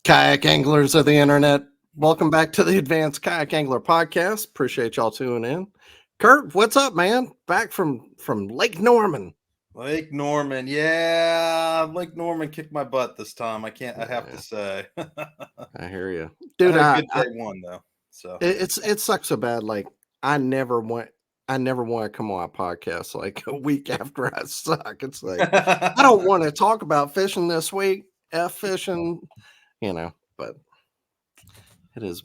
Kayak anglers of the internet, welcome back to the Advanced Kayak Angler podcast. Appreciate y'all tuning in. Kurt, what's up, man? Back from Lake Norman. Lake Norman, yeah, Lake Norman kicked my butt this time. I have to say. I hear you, I dude. had a good day one though. So it sucks so bad. Like I never want to come on a podcast like a week after I suck. It's like I don't want to talk about fishing this week. Fishing, but it is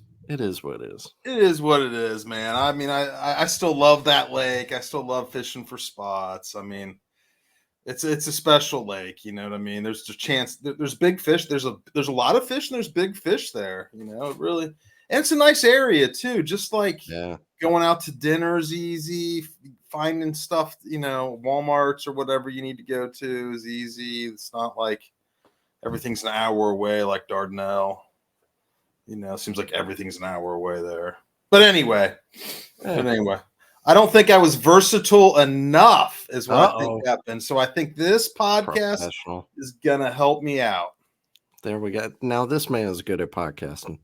what it is. It is what it is, man. I mean, I still love that lake. I still love fishing for spots. I mean, it's a special lake. You know what I mean? There's a chance. There's big fish. There's a lot of fish, and there's big fish there. It really, and it's a nice area too. Just like going out to dinner is easy. Finding stuff, Walmart's or whatever you need to go to is easy. It's not like everything's an hour away like Dardanelle. It seems like everything's an hour away there. But anyway, I don't think I was versatile enough is what I think happened. So I think this podcast is going to help me out. There we go. Now this man is good at podcasting.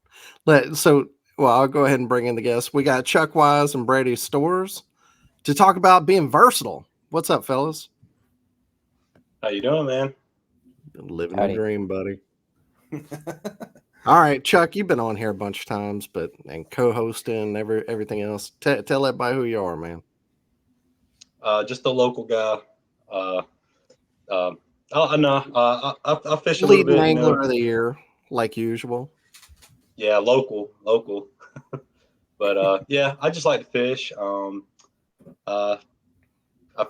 I'll go ahead and bring in the guests. We got Chuck Wise and Brady Storrs to talk about being versatile. What's up, fellas? How you doing, man? Living the dream, buddy. All right, Chuck, you've been on here a bunch of times, and co-hosting, everything else. Tell everybody who you are, man. Just a local guy. I fish a little bit. Leading angler of the year, like usual. Yeah, local. But yeah, I just like to fish. I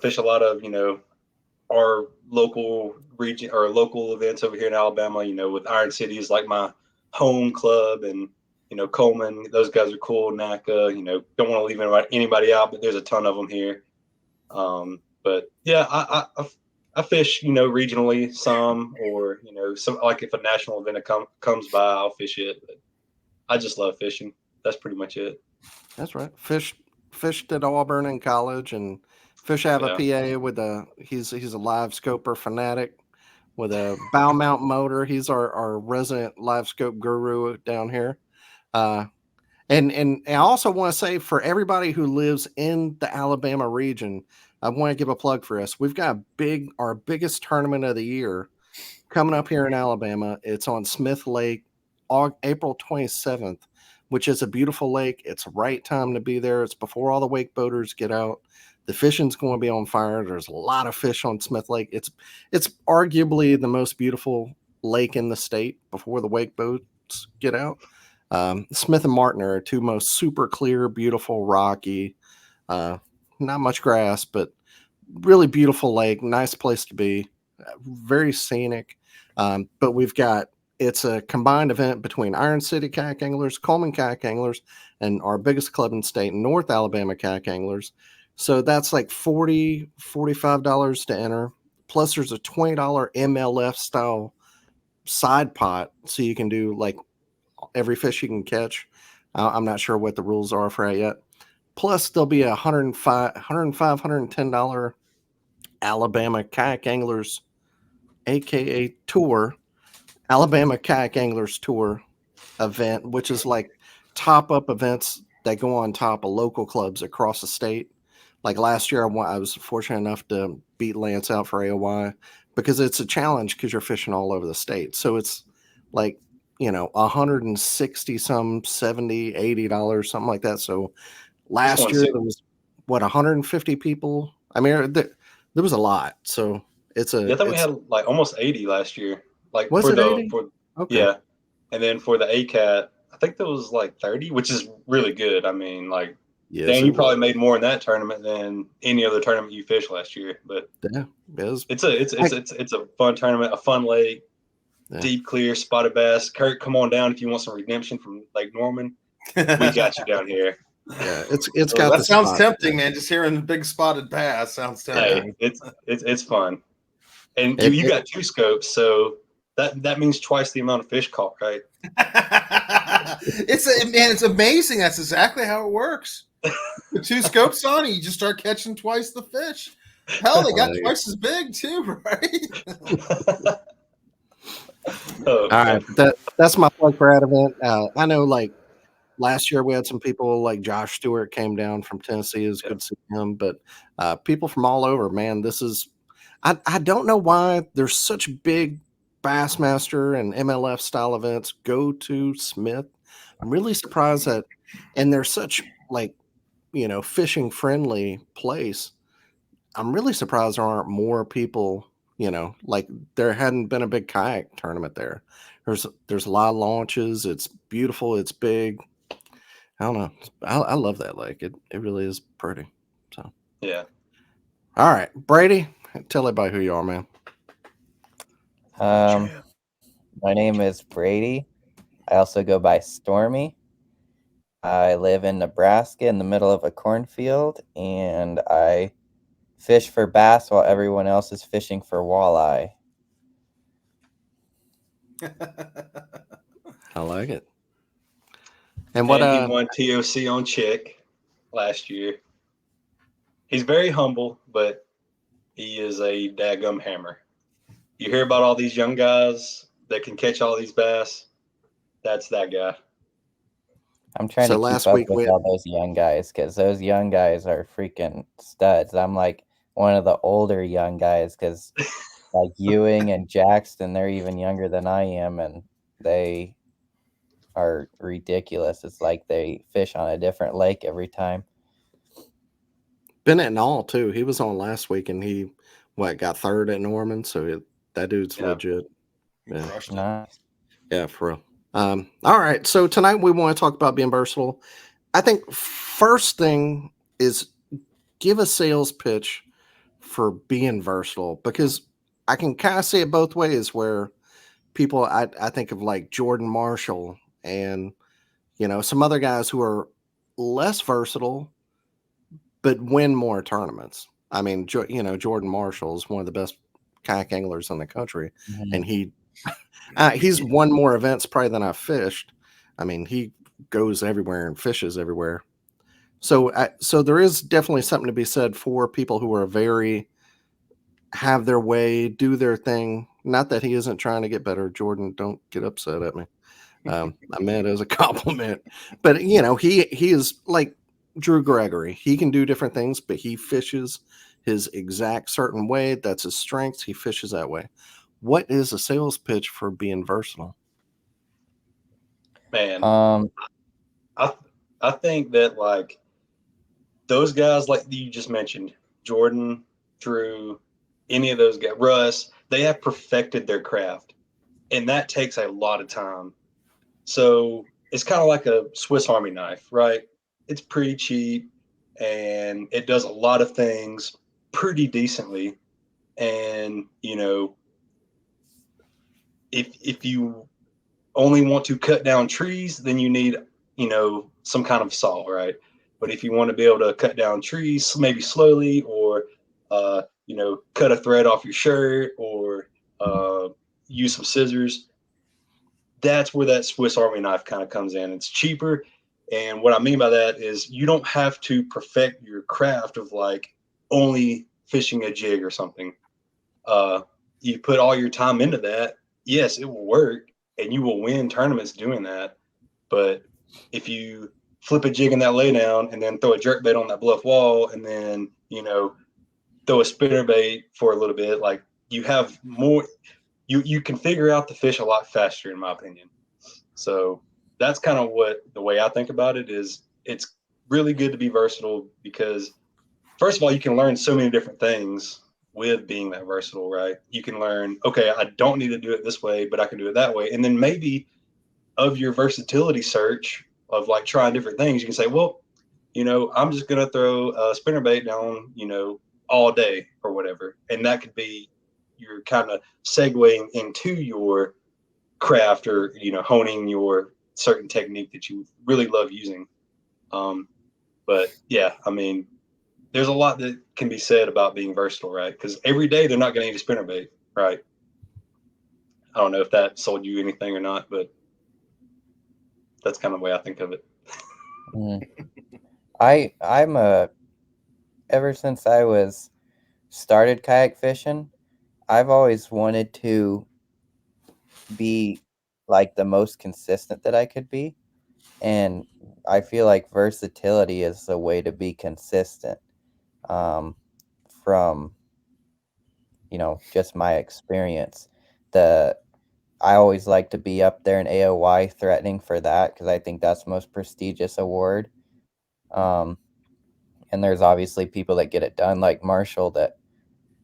fish a lot of our local region or local events over here in Alabama. With Iron City is like my home club, and Coleman, those guys are cool. NACA, don't want to leave anybody out, but there's a ton of them here. But yeah, I fish regionally some, or some, like if a national event comes by, I'll fish it. But I just love fishing. That's pretty much it. That's right. Fished at Auburn in college, and fish out of PA with he's a live scoper fanatic with a bow mount motor. He's our resident live scope guru down here. And I also want to say, for everybody who lives in the Alabama region, I want to give a plug for us. We've got our biggest tournament of the year coming up here in Alabama. It's on Smith Lake, April 27th, which is a beautiful lake. It's the right time to be there. It's before all the wake boaters get out. The fishing's going to be on fire. There's a lot of fish on Smith Lake. It's arguably the most beautiful lake in the state before the wake boats get out. Smith and Martin are two most super clear, beautiful, rocky, not much grass, but really beautiful lake. Nice place to be. Very scenic. But it's a combined event between Iron City Kayak Anglers, Coleman Kayak Anglers, and our biggest club in the state, North Alabama Kayak Anglers. So that's like $40, $45 to enter. Plus there's a $20 MLF style side pot. So you can do like every fish you can catch. I'm not sure what the rules are for that yet. Plus there'll be a $110 Alabama Kayak Anglers, AKA tour, Alabama Kayak Anglers tour event, which is like top up events that go on top of local clubs across the state. Like last year, I was fortunate enough to beat Lance out for AOY because it's a challenge because you're fishing all over the state. So it's like, $160 some, $70, $80, something like that. So last year there was 150 people. I mean, there was a lot. So I thought we had like almost 80 last year. Like was it 80? Okay. Yeah. And then for the ACAT, I think there was like 30, which is really good. I mean, like, Dan, you probably made more in that tournament than any other tournament you fished last year. But yeah, it's a fun tournament, a fun lake, deep, clear, spotted bass. Kurt, come on down if you want some redemption from Lake Norman. We got you down here. Yeah, it's got that sounds tempting, man. Just hearing big spotted bass sounds tempting. Hey, it's fun, and you got two scopes, so that means twice the amount of fish caught, right? It's amazing. That's exactly how it works. With two scopes on, you just start catching twice the fish. Hell, they got twice as big too, right? Oh, All right, man. that's my plug for that event. I know, like last year, we had some people like Josh Stewart came down from Tennessee. It was Yeah. good to see him, but people from all over, man. This is I don't know why there's such big Bassmaster and MLF style events go to Smith. I'm really surprised that, and they're such like fishing friendly place. I'm really surprised there aren't more people. Like there hadn't been a big kayak tournament there. There's a lot of launches. It's beautiful. It's big. I don't know. I love that lake. It really is pretty. So Yeah. all right, Brady, tell everybody who you are, man. My name is Brady. I also go by Stormy. I live in Nebraska in the middle of a cornfield, and I fish for bass while everyone else is fishing for walleye. I like it. And what? And he won TOC on Chick last year. He's very humble, but he is a daggum hammer. You hear about all these young guys that can catch all these bass. That's that guy. I'm trying So to keep last up week with we all those young guys because those young guys are freaking studs. I'm like one of the older young guys because like Ewing and Jackson, they're even younger than I am, and they are ridiculous. It's like they fish on a different lake every time. Bennett and all too. He was on last week and he got third at Norman. So that dude's legit. Yeah. Nice. Yeah, for real. All right. So tonight we want to talk about being versatile. I think first thing is give a sales pitch for being versatile because I can kind of see it both ways where people I think of like Jordan Marshall and some other guys who are less versatile but win more tournaments. I mean, Jordan Marshall is one of the best kayak anglers in the country, and he's won more events probably than I've fished. I mean, he goes everywhere and fishes everywhere. So there is definitely something to be said for people who are very have their way, do their thing. Not that he isn't trying to get better. Jordan, don't get upset at me. I meant it as a compliment, but he is like Drew Gregory. He can do different things, but he fishes his exact certain way. That's his strengths. He fishes that way. What is a sales pitch for being versatile? Man, I think that like those guys like you just mentioned, Jordan, Drew, any of those guys, Russ, they have perfected their craft, and that takes a lot of time. So it's kind of like a Swiss Army knife, right? It's pretty cheap and it does a lot of things pretty decently. And if you only want to cut down trees, then you need some kind of saw, right? But if you want to be able to cut down trees maybe slowly, or cut a thread off your shirt, or use some scissors, that's where that Swiss Army knife kind of comes in. It's cheaper. And what I mean by that is you don't have to perfect your craft of like only fishing a jig or something. You put all your time into that. Yes, it will work and you will win tournaments doing that. But if you flip a jig in that laydown and then throw a jerk bait on that bluff wall and then, throw a spinner bait for a little bit, like you have more, you can figure out the fish a lot faster, in my opinion. So that's kind of what the way I think about it is. It's really good to be versatile because first of all, you can learn so many different things with being that versatile, right? You can learn, okay, I don't need to do it this way, but I can do it that way. And then maybe of your versatility search of like trying different things, you can say, well, I'm just going to throw a spinner bait down, all day or whatever. And that could be you're kind of segueing into your craft or honing your certain technique that you really love using. But yeah, I mean, there's a lot that can be said about being versatile, right? Because every day they're not going to eat a spinnerbait, right? I don't know if that sold you anything or not, but that's kind of the way I think of it. I'm ever since I was started kayak fishing, I've always wanted to be like the most consistent that I could be. And I feel like versatility is a way to be consistent, um, from, just my experience. The I always like to be up there in AOY threatening for that because I think that's the most prestigious award. Um, and there's obviously people that get it done, like Marshall, that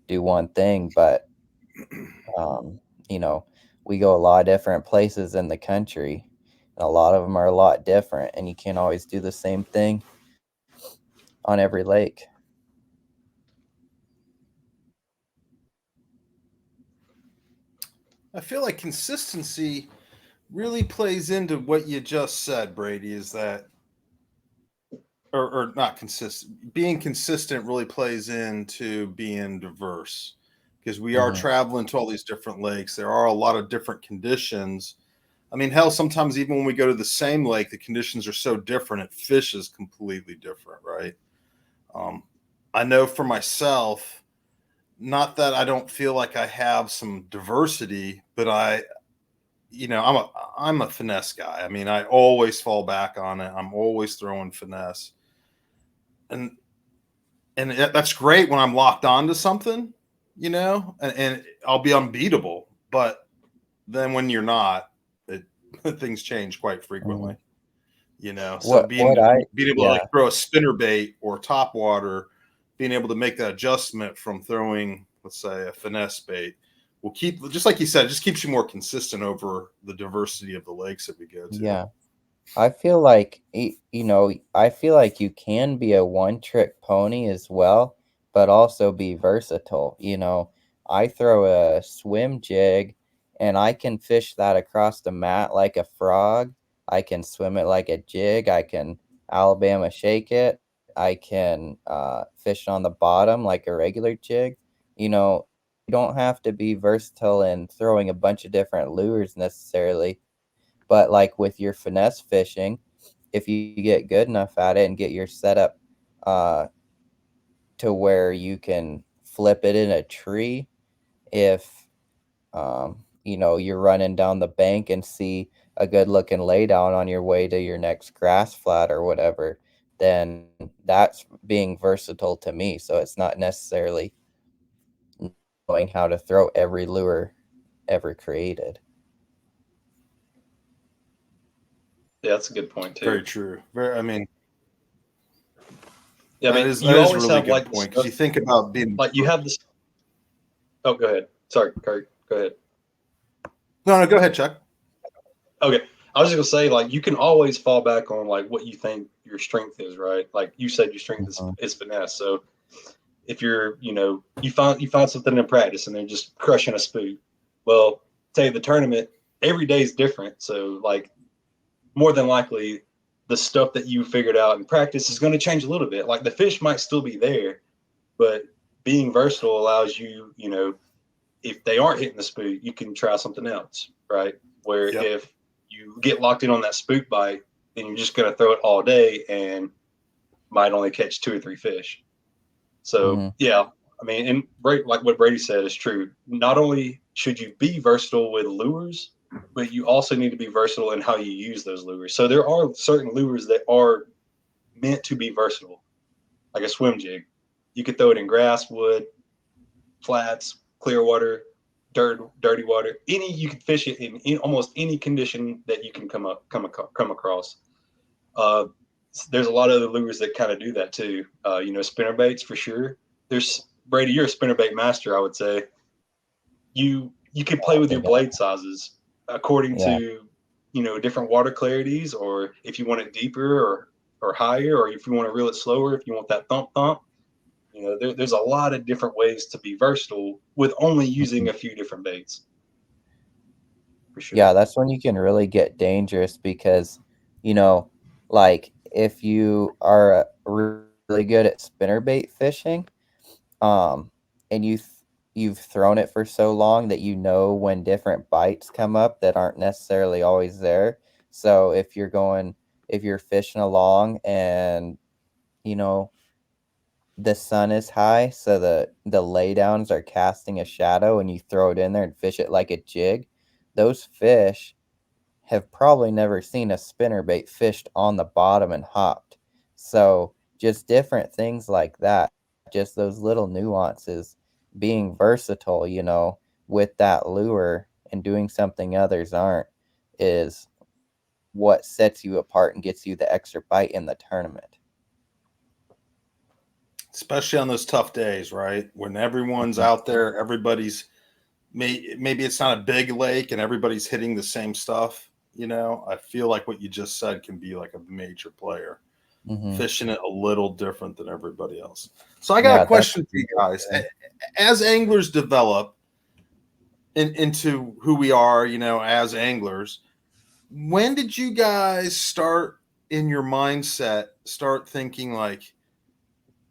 do one thing, but um, you know, we go a lot of different places in the country, and a lot of them are a lot different, and you can't always do the same thing on every lake. I feel like consistency really plays into what you just said, Brady, is that or not consistent. Being consistent really plays into being diverse because we are Hmm. traveling to all these different lakes. There are a lot of different conditions. I mean, hell, sometimes even when we go to the same lake, the conditions are so different, it fishes completely different, right? Um, I know for myself, not that I don't feel like I have some diversity, but I'm a finesse guy. I mean, I always fall back on it. I'm always throwing finesse, and that's great when I'm locked onto something, and I'll be unbeatable. But then when you're not, it things change quite Hmm. frequently. So What I being able to like Yeah. throw a spinner bait or top water, being able to make that adjustment from throwing, let's say, a finesse bait will keep, just like you said, it just keeps you more consistent over the diversity of the lakes that we go to. Yeah. I feel like I feel like you can be a one-trick pony as well, but also be versatile. I throw a swim jig and I can fish that across the mat like a frog. I can swim it like a jig. I can Alabama shake it. I can fish on the bottom like a regular jig. You don't have to be versatile in throwing a bunch of different lures necessarily, but like with your finesse fishing, if you get good enough at it and get your setup uh, to where you can flip it in a tree, if you're running down the bank and see a good looking laydown on your way to your next grass flat or whatever, then that's being versatile to me. So it's not necessarily knowing how to throw every lure ever created. Yeah, that's a good point too. Very true. I mean, Yeah, I that mean, is you a always really have good like the point because stuff, you think about being. like you have this. Oh, go ahead. Sorry, Kurt. Go ahead. No, no, go ahead, Chuck. Okay, I was just gonna say, like, you can always fall back on like what you think your strength is, right? Like you said, your strength Mhm. is finesse. So if you're, you find something in practice and they're just crushing a spook, well, say the tournament, every day is different. So like more than likely, the stuff that you figured out in practice is going to change a little bit. Like the fish might still be there, but being versatile allows you, if they aren't hitting the spook, you can try something else, right? Where Yep. if you get locked in on that spook bite, then you're just going to throw it all day and might only catch 2 or 3 fish. So Mhm. yeah, I mean, and like what Brady said is true. Not only should you be versatile with lures, but you also need to be versatile in how you use those lures. So there are certain lures that are meant to be versatile, like a swim jig. You could throw it in grass, wood, flats, clear water, dirty water. You can fish it in almost any condition that you can come across. Uh, there's a lot of other lures that kind of do that too. Spinner baits for sure. There's Brady, you're a spinner bait master, I would say. You can play with your Think blade sizes according Yeah. to different water clarities, or if you want it deeper or higher, or if you want to reel it slower, if you want that thump thump. There's a lot of different ways to be versatile with only using Mhm. a few different baits, for Yeah, sure. that's when you can really get dangerous because, you know, like if you are really good at spinnerbait fishing, um, and you've thrown it for so long that you know when different bites come up that aren't necessarily always there. So if you're fishing along and, you know, the sun is high, so the laydowns are casting a shadow and you throw it in there and fish it like a jig, those fish have probably never seen a spinnerbait fished on the bottom and hopped. So just different things like that, just those little nuances, being versatile, with that lure and doing something others aren't, is what sets you apart and gets you the extra bite in the tournament. Especially on those tough days, right? When everyone's out there, everybody's maybe it's not a big lake and everybody's hitting the same stuff. I feel like what you just said can be like a major player, fishing it a little different than everybody else. So I got a question for you guys. As anglers develop into who we are, as anglers, when did you guys start in your mindset, start thinking like,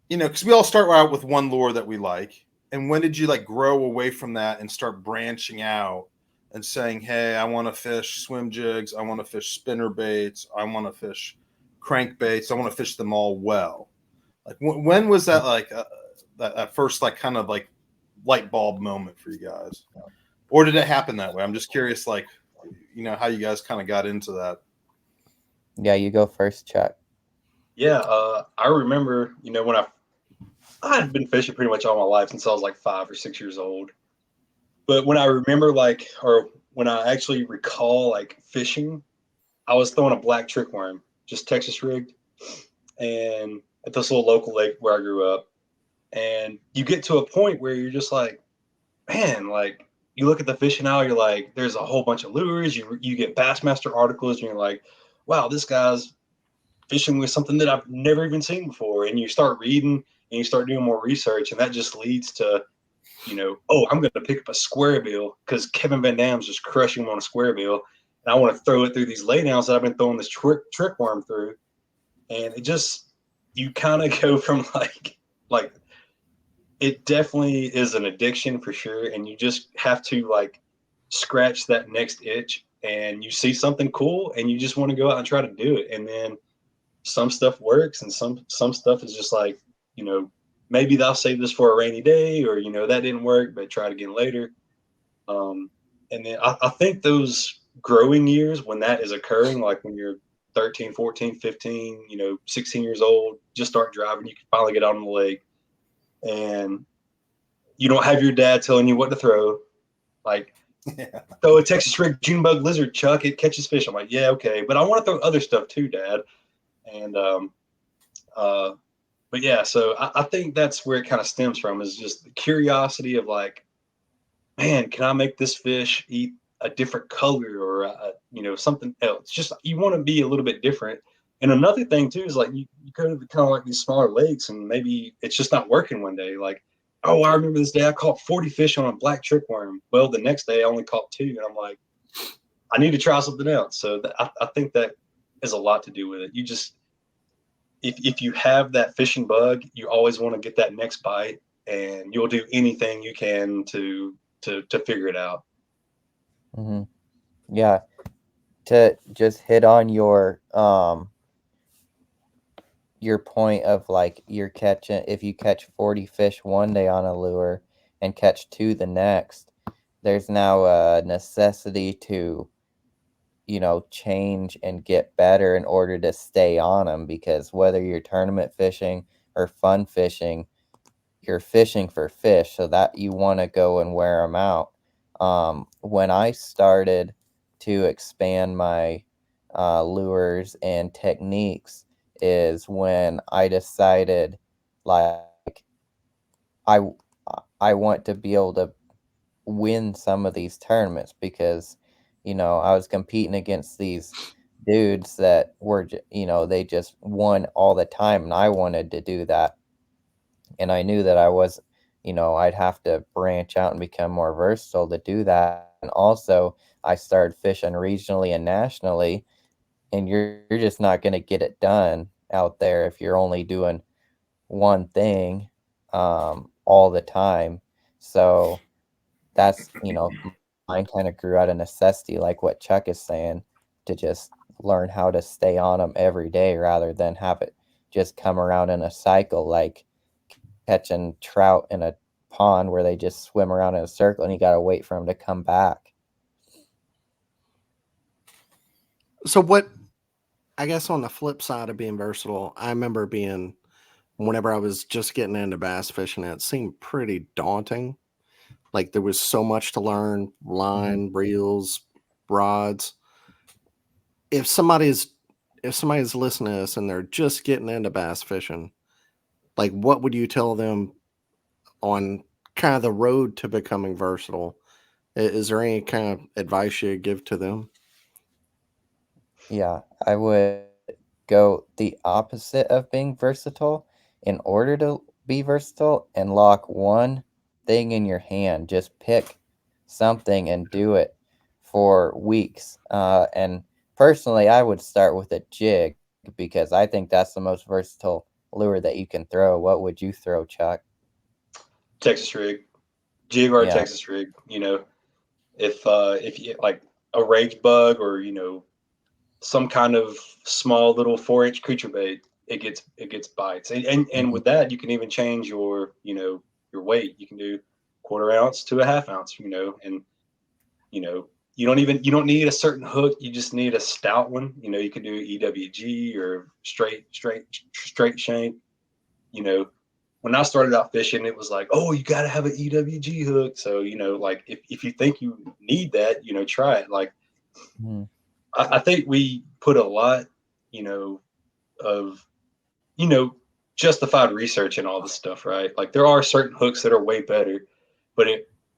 because we all start out with one lure that we like. And when did you like grow away from that and start branching out and saying, hey, I want to fish swim jigs. I want to fish spinner baits. I want to fish crankbaits. I want to fish them all well. Like when was that like that first like kind of like light bulb moment for you guys? Or did it happen that way? I'm just curious, like, how you guys kind of got into that. Yeah, you go first, Chuck. Yeah, I remember, when I had been fishing pretty much all my life since I was like 5 or 6 years old. But when I remember or when I actually recall like fishing, I was throwing a black trickworm, just Texas rigged, and at this little local lake where I grew up. And you get to a point where you're just like, man, like you look at the fishing now, you're like, there's a whole bunch of lures. You get Bassmaster articles, and you're like, wow, this guy's fishing with something that I've never even seen before. And you start reading and you start doing more research, and that just leads to, oh, I'm going to pick up a square bill because Kevin Van Dam's just crushing him on a square bill. And I want to throw it through these laydowns that I've been throwing this trick worm through. And it just, you kind of go from like, it definitely is an addiction for sure. And you just have to like scratch that next itch, and you see something cool and you just want to go out and try to do it. And then some stuff works and some stuff is just like, maybe they'll save this for a rainy day, or, that didn't work, but try it again later. And then I think those growing years when that is occurring, like when you're 13, 14, 15, 16 years old, just start driving, you can finally get out on the lake and you don't have your dad telling you what to throw. Like, throw a Texas rig June bug lizard, Chuck, it catches fish. I'm like, yeah, okay. But I want to throw other stuff too, Dad. And, but yeah, so I think that's where it kind of stems from, is just the curiosity of like, man, can I make this fish eat a different color or, something else? Just, you want to be a little bit different. And another thing too, is like, you go to kind of like these smaller lakes and maybe it's just not working one day. Like, oh, I remember this day I caught 40 fish on a black trickworm. Well, the next day I only caught 2. And I'm like, I need to try something else. So I think that is a lot to do with it. You just, if you have that fishing bug, you always want to get that next bite, and you'll do anything you can to figure it out. Mm-hmm. Yeah. To just hit on your point of like, you're catching, if you catch 40 fish one day on a lure and catch 2 the next, there's now a necessity to, change and get better in order to stay on them, because whether you're tournament fishing or fun fishing, you're fishing for fish, so that you want to go and wear them out. When I started to expand my lures and techniques is when I decided, like, I want to be able to win some of these tournaments, because I was competing against these dudes that were, they just won all the time, and I wanted to do that. And I knew that I was, I'd have to branch out and become more versatile to do that. And also I started fishing regionally and nationally, and you're just not going to get it done out there if you're only doing one thing all the time. So that's, mine kind of grew out of necessity, like what Chuck is saying, to just learn how to stay on them every day rather than have it just come around in a cycle, like catching trout in a pond where they just swim around in a circle and you got to wait for them to come back. So what? I guess on the flip side of being versatile, I remember being whenever I was just getting into bass fishing, it seemed pretty daunting. Like there was so much to learn: line, reels, rods. If somebody's listening to this and they're just getting into bass fishing, like what would you tell them on kind of the road to becoming versatile? Is there any kind of advice you'd give to them? Yeah, I would go the opposite of being versatile in order to be versatile and lock one thing in your hand. Just pick something and do it for weeks. And personally, I would start with a jig because I think that's the most versatile lure that you can throw. What would you throw, Chuck? Texas rig, jig or a Yeah. Texas rig. If you like a rage bug or some kind of small little 4-inch creature bait, it gets bites. And with that, you can even change your weight. You can do 1/4 ounce to a 1/2 ounce. And you don't need a certain hook. You just need a stout one. You can do EWG or straight shank. When I started out fishing, it was like, oh, you got to have an EWG hook. So, like if you think you need that, try it. Like, I think we put a lot, of, justified research and all this stuff, right? Like there are certain hooks that are way better, but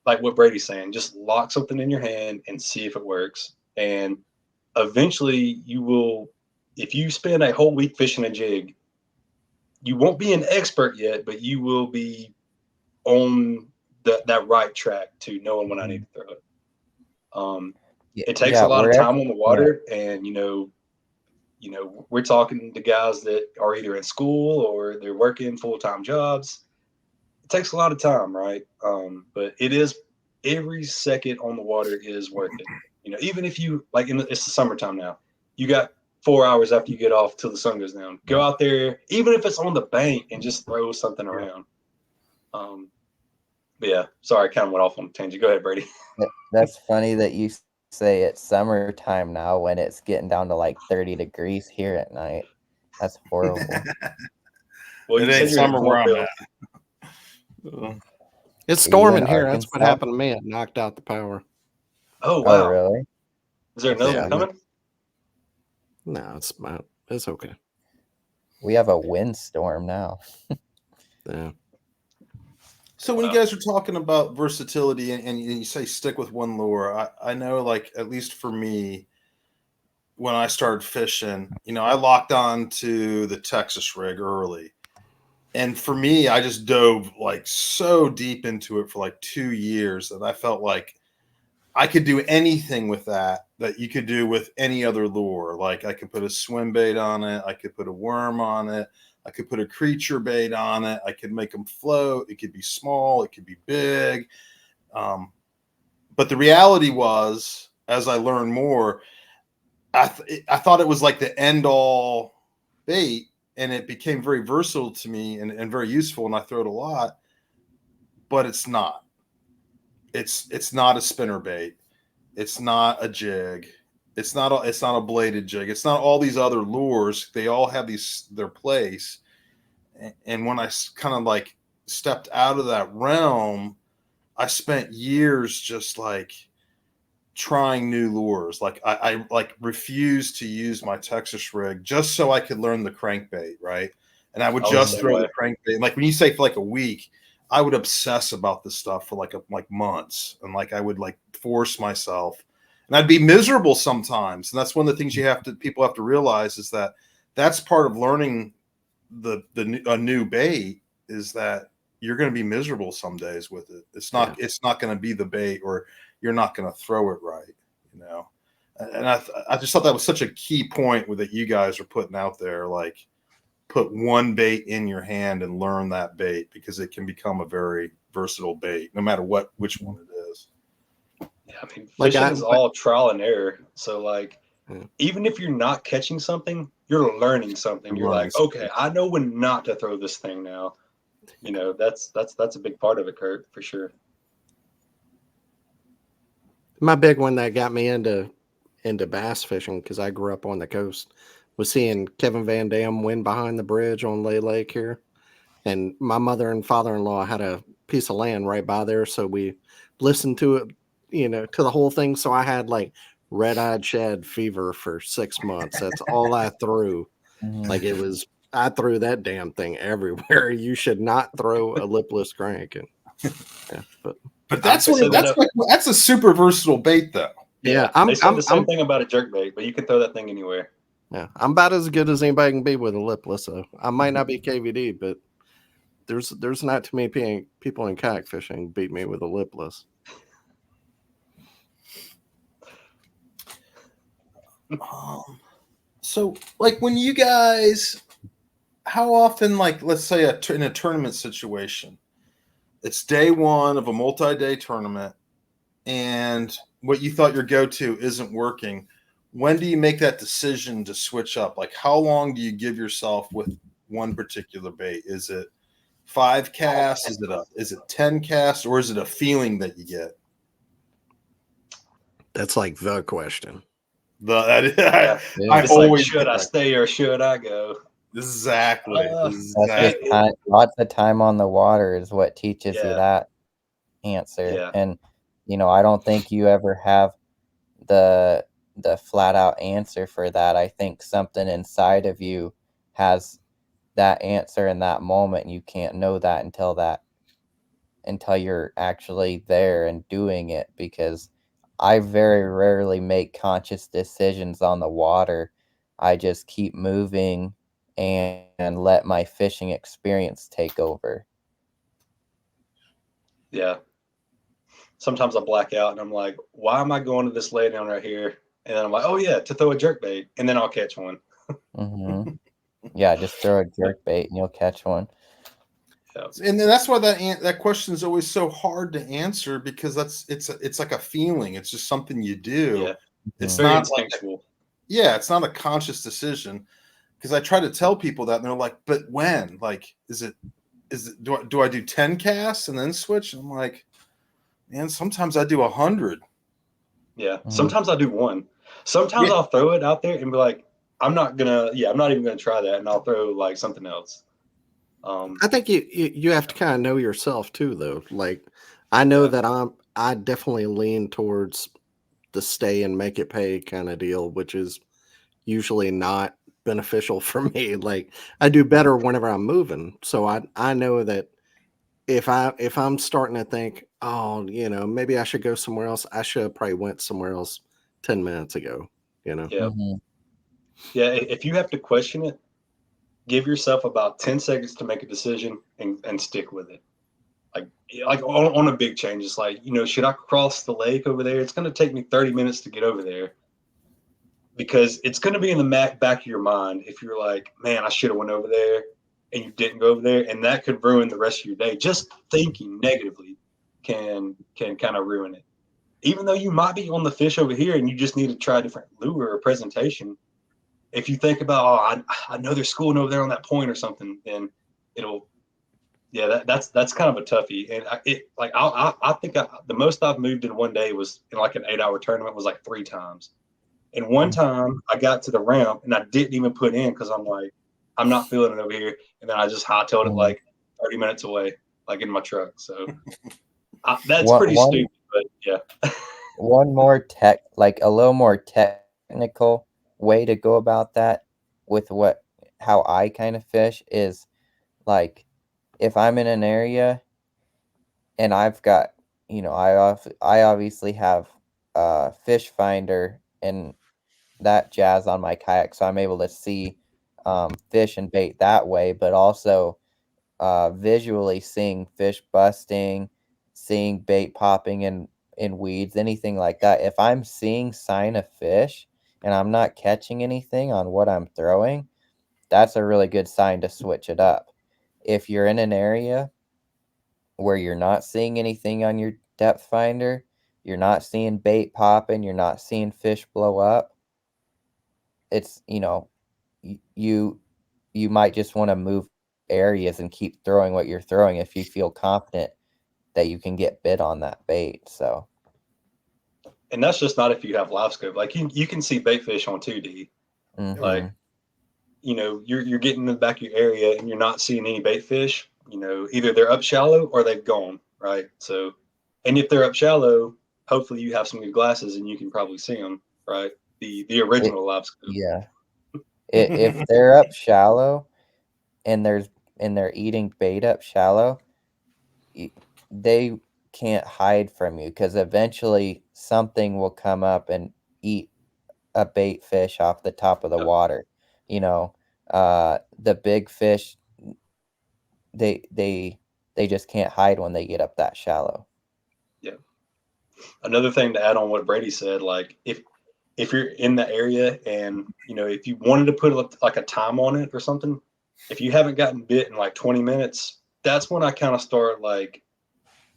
like what Brady's saying, just lock something in your hand and see if it works. And eventually you will, if you spend a whole week fishing a jig, you won't be an expert yet, but you will be on that right track to knowing when I need to throw it. It takes a Yeah, lot of wherever. time on the water, and we're talking to guys that are either in school or they're working full-time jobs. It takes a lot of time, right? But it is, every second on the water is worth it. Even if you like, it's the summertime now. You got 4 hours after you get off till the sun goes down. Go out there, even if it's on the bank, and just throw something around. But yeah, sorry, I kind of went off on a tangent. Go ahead, Brady. That's funny that you say it's summertime now when it's getting down to like 30 degrees here at night. That's horrible. Well, It you ain't said you're in summer where I'm Cornville. at. It's Are you in storming here. That's what Arkansas? happened to me. It knocked out the power. Oh, Oh, wow. really? Is there That's another Yeah, one no, coming? no, it's okay. We have a windstorm now. Yeah. So when you guys are talking about versatility and you say stick with one lure, I know, like, at least for me, when I started fishing, I locked on to the Texas rig early. And for me, I just dove like so deep into it for like 2 years that I felt like I could do anything with that you could do with any other lure. Like I could put a swim bait on it, I could put a worm on it, I could put a creature bait on it, I could make them float. It could be small, it could be big. But the reality was, as I learned more, I thought it was like the end all bait, and it became very versatile to me and very useful, and I throw it a lot. But it's not. It's not a spinner bait. It's not a jig. It's not a bladed jig. It's not all these other lures. They all have their place. And when I kind of like stepped out of that realm, I spent years just like trying new lures. Like I like refused to use my Texas rig just so I could learn the crankbait, right? And I would I was the just same throw way. the crankbait. Like when you say for like a week, I would obsess about this stuff for like months, and like I would like force myself, and I'd be miserable sometimes. And that's one of the things people have to realize is that that's part of learning a new bait, is that you're going to be miserable some days with it. It's not going to be the bait, or you're not going to throw it right, you know. And I just thought that was such a key point that you guys are putting out there. Like, put one bait in your hand and learn that bait, because it can become a very versatile bait, no matter which one it is. Yeah, I mean, Like fishing is all trial and error. So, like, Yeah. even if you're not catching something, you're learning something. You're like, okay, I know when not to throw this thing now. That's a big part of it, Kurt, for sure. My big one that got me into into bass fishing because I grew up on the coast was seeing Kevin Van Dam win behind the bridge on Lay Lake here. And my mother and father-in-law had a piece of land right by there. So we listened to it, to the whole thing. So I had like red-eyed shad fever for 6 months. That's all I threw. Like it was, I threw that damn thing everywhere. You should not throw a lipless crank. And, yeah, but that's a super versatile bait, though. Yeah, they said the same thing about a jerkbait, but you can throw that thing anywhere. Yeah, I'm about as good as anybody can be with a lipless. So I might not be KVD, but there's not too many people in kayak fishing beat me with a lipless. So, like, when you guys, how often, like, let's say in a tournament situation, it's day one of a multi-day tournament, and what you thought your go-to isn't working. When do you make that decision to switch up? Like, how long do you give yourself with one particular bait? Is it 5 casts? Is it 10 casts? Or is it a feeling that you get? That's like the question. I always should I stay or should I go? Exactly. Lots of time on the water is what teaches you that answer. Yeah. And I don't think you ever have the flat out answer for that. I think something inside of you has that answer in that moment, and you can't know that until you're actually there and doing it, because I very rarely make conscious decisions on the water. I just keep moving and let my fishing experience take over. Yeah. Sometimes I black out and I'm like, why am I going to this laydown right here? And then I'm like, oh yeah, to throw a jerkbait, and then I'll catch one. Yeah, just throw a jerkbait and you'll catch one. And that's why that question is always so hard to answer, because it's like a feeling. It's just something you do. Yeah. It's very not instinctual. It's not a conscious decision. Because I try to tell people that, and they're like, "But when? Like, is it? Do I do 10 casts and then switch?" And I'm like, "Man, sometimes I do 100." Yeah. Sometimes I do one. Sometimes I'll throw it out there and be like, I'm not even gonna try that, and I'll throw like something else. I think you have to kind of know yourself too, though. Like, I know that I definitely lean towards the stay and make it pay kind of deal, which is usually not beneficial for me. Like, I do better whenever I'm moving. So I know that if I'm starting to think, oh, maybe I should go somewhere else, I should have probably went somewhere else 10 minutes ago. Yeah. Yeah. If you have to question it, give yourself about 10 seconds to make a decision and stick with it. Like on a big change, it's like, should I cross the lake over there? It's going to take me 30 minutes to get over there, because it's going to be in the back of your mind. If you're like, man, I should have went over there, and you didn't go over there, and that could ruin the rest of your day. Just thinking negatively can kind of ruin it. Even though you might be on the fish over here and you just need to try a different lure or presentation, if you think about, I know they're schooling over there on that point or something, then it'll, that's kind of a toughie. And I think the most I've moved in one day was in like an 8-hour tournament was like 3 times. And one time I got to the ramp and I didn't even put in, because I'm like, I'm not feeling it over here. And then I just hightailed it like 30 minutes away, like in my truck. So that's pretty stupid, but yeah. One more a little more technical way to go about that with how I kind of fish is, like, if I'm in an area and I've got, I obviously have a fish finder and that jazz on my kayak, so I'm able to see fish and bait that way, but also visually seeing fish busting, seeing bait popping in weeds, anything like that. If I'm seeing sign of fish and I'm not catching anything on what I'm throwing, that's a really good sign to switch it up. If you're in an area where you're not seeing anything on your depth finder, you're not seeing bait popping, you're not seeing fish blow up, it's, you might just want to move areas and keep throwing what you're throwing if you feel confident that you can get bit on that bait. So and that's just not if you have live scope. Like you can see bait fish on 2D. Mhm. Like, you know, you're getting in the back of your area and you're not seeing any bait fish. You know, either they're up shallow or they've gone, right? So, and if they're up shallow, hopefully you have some good glasses and you can probably see them, right? The original live scope. Yeah. If they're up shallow and they're eating bait up shallow, they can't hide from you because eventually something will come up and eat a bait fish off the top of the Yep. water. You know, the big fish, they just can't hide when they get up that shallow. Yeah. Another thing to add on what Brady said, like if you're in the area and, you know, if you wanted to put like a time on it or something, if you haven't gotten bit in like 20 minutes, that's when I kind of start like,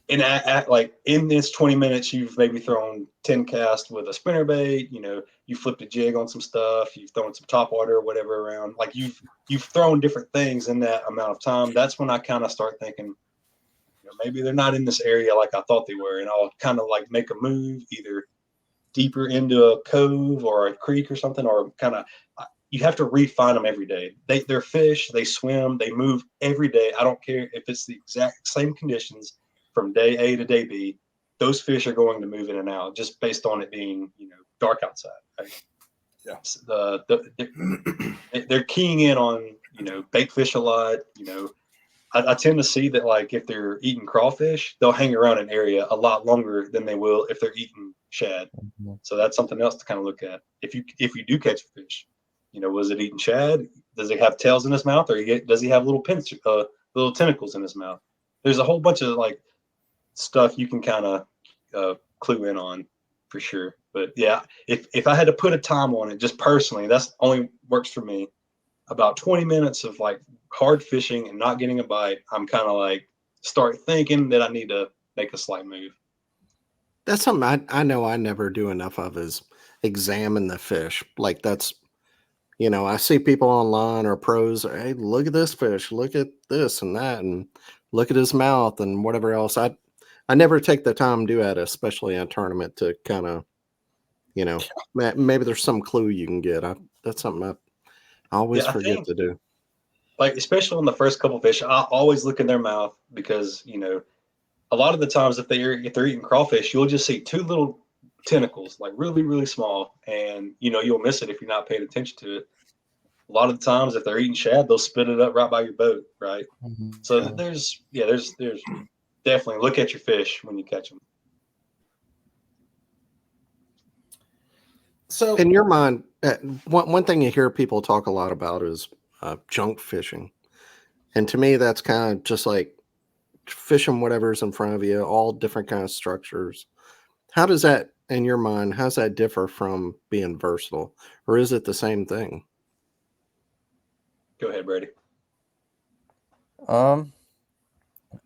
like in this 20 minutes, you've maybe thrown 10 casts with a spinnerbait, you know, you flipped a jig on some stuff, you've thrown some top water or whatever around, like you've thrown different things in that amount of time. That's when I kind of start thinking, you know, maybe they're not in this area like I thought they were. And I'll kind of like make a move either deeper into a cove or a creek or something, or kind of, you have to refine them every day. They're fish, they swim, they move every day. I don't care if it's the exact same conditions from day A to day B. Those fish are going to move in and out just based on it being, you know, dark outside. Right? Yeah. They're keying in on, you know, bait fish a lot. You know, I tend to see that like if they're eating crawfish, they'll hang around an area a lot longer than they will if they're eating shad. Mhm. So that's something else to kind of look at. If you do catch a fish, you know, was it eating shad? Does it have tails in his mouth, or does he have little little tentacles in his mouth? There's a whole bunch of like stuff you can kind of clue in on for sure. But yeah, if I had to put a time on it, just personally, that's only works for me. About 20 minutes of like hard fishing and not getting a bite, I'm kind of like start thinking that I need to make a slight move. That's something I know I never do enough of is examine the fish. Like that's, you know, I see people online or pros, hey, look at this fish, look at this and that, and look at his mouth and whatever else. I never take the time to do that, especially in a tournament, to kind of, you know, maybe there's some clue you can get. That's something I always Yeah, I forget think to do. like especially on the first couple fish, I always look in their mouth because, you know, a lot of the times if they're eating crawfish, you'll just see two little tentacles, like really, really small, and you know you'll miss it if you're not paying attention to it. A lot of the times if they're eating shad, they'll spit it up right by your boat, right? Mhm. So there's definitely look at your fish when you catch them. So In your mind, one thing you hear people talk a lot about is junk fishing. And to me, that's kind of just like fishing whatever's in front of you, all different kind of structures. How does that, in your mind, how's that differ from being versatile? Or is it the same thing? Go ahead, Brady. Um,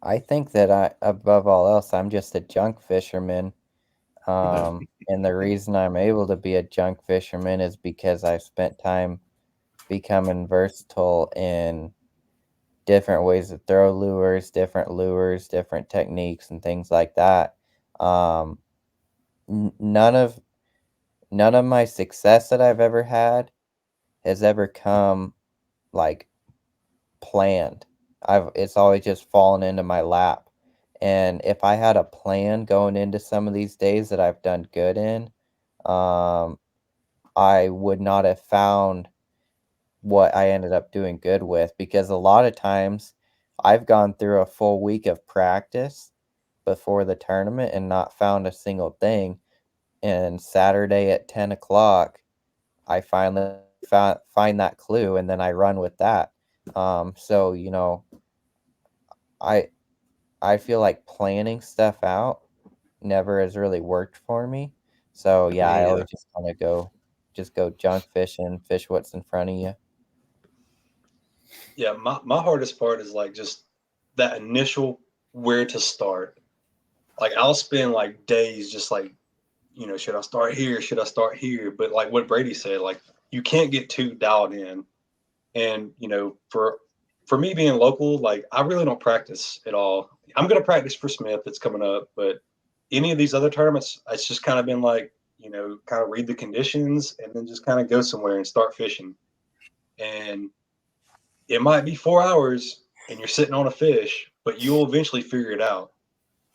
I think that above all else, I'm just a junk fisherman. And the reason I'm able to be a junk fisherman is because I've spent time becoming versatile in different ways to throw lures, different techniques, and things like that. Um, none of my success that I've ever had has ever come like planned. It's always just fallen into my lap. And if I had a plan going into some of these days that I've done good in, um, I would not have found what I ended up doing good with, because a lot of times I've gone through a full week of practice before the tournament and not found a single thing. And Saturday at 10 o'clock, I finally find that clue, and then I run with that. So, you know, I feel like planning stuff out never has really worked for me. So yeah, I Me always either. just kind of go junk fishing, fish what's in front of you. Yeah, my hardest part is like just that initial where to start. Like I'll spend like days just like, you know, should I start here? Should I start here? But like what Brady said, like you can't get too dialed in. And you know, for me being local, like I really don't practice at all. I'm gonna practice for Smith that's coming up, but any of these other tournaments, it's just kind of been like kind of read the conditions and then just kind of go somewhere and start fishing. And it might be 4 hours and you're sitting on a fish, but you'll eventually figure it out.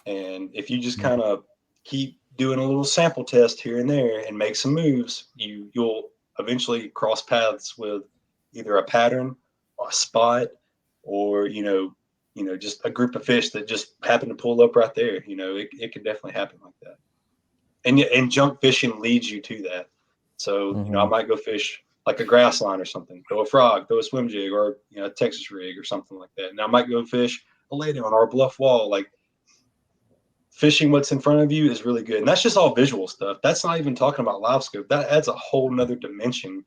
And if you just kind of keep doing a little sample test here and there and make some moves, you'll eventually cross paths with either a pattern, a spot, or just a group of fish that just happen to pull up right there. It can definitely happen like that. And junk fishing leads you to that. So I might go fish like a grass line or something, throw a frog, throw a swim jig, or a Texas rig or something like that. And I might go fish a laydown or a bluff wall. Like, fishing what's in front of you is really good. And that's just all visual stuff. That's not even talking about live scope. That adds a whole nother dimension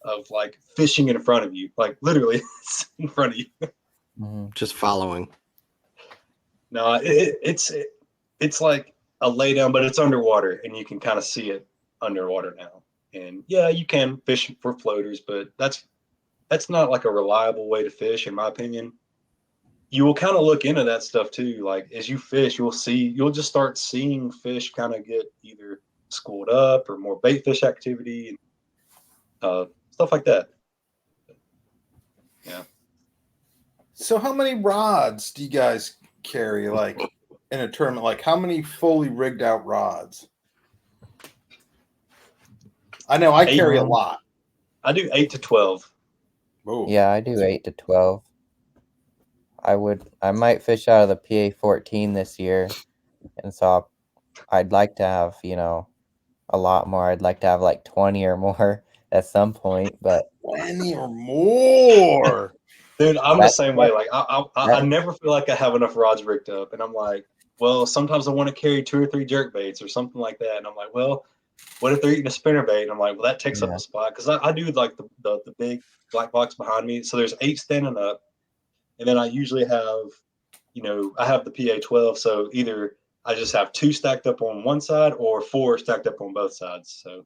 of like fishing in front of you. Like, literally it's in front of you. Just following. No, it's like a laydown, but it's underwater and you can kind of see it underwater now. And yeah, you can fish for floaters, but that's not like a reliable way to fish, in my opinion. You will kind of look into that stuff too. Like, as you fish, you'll just start seeing fish kind of get either schooled up or more bait fish activity and stuff like that. Yeah. So how many rods do you guys carry, like, in a tournament? Like, how many fully rigged out rods? I know I carry a lot. I do 8 to 12. Whoa. Yeah, I do 8 to 12. I might fish out of the PA 14 this year, and so I'd like to have, a lot more. I'd like to have like 20 or more at some point, but 20 or more. Dude, I'm the same way. Like, I never feel like I have enough rods rigged up, and I'm like, well, sometimes I want to carry 2 or 3 jerk baits or something like that, and I'm like, well, what if they're eating a spinner bait? And I'm like, well, that takes up a spot, because I do like the big black box behind me. So there's 8 standing up, and then I usually have, I have the PA 12. So either I just have 2 stacked up on one side or 4 stacked up on both sides. So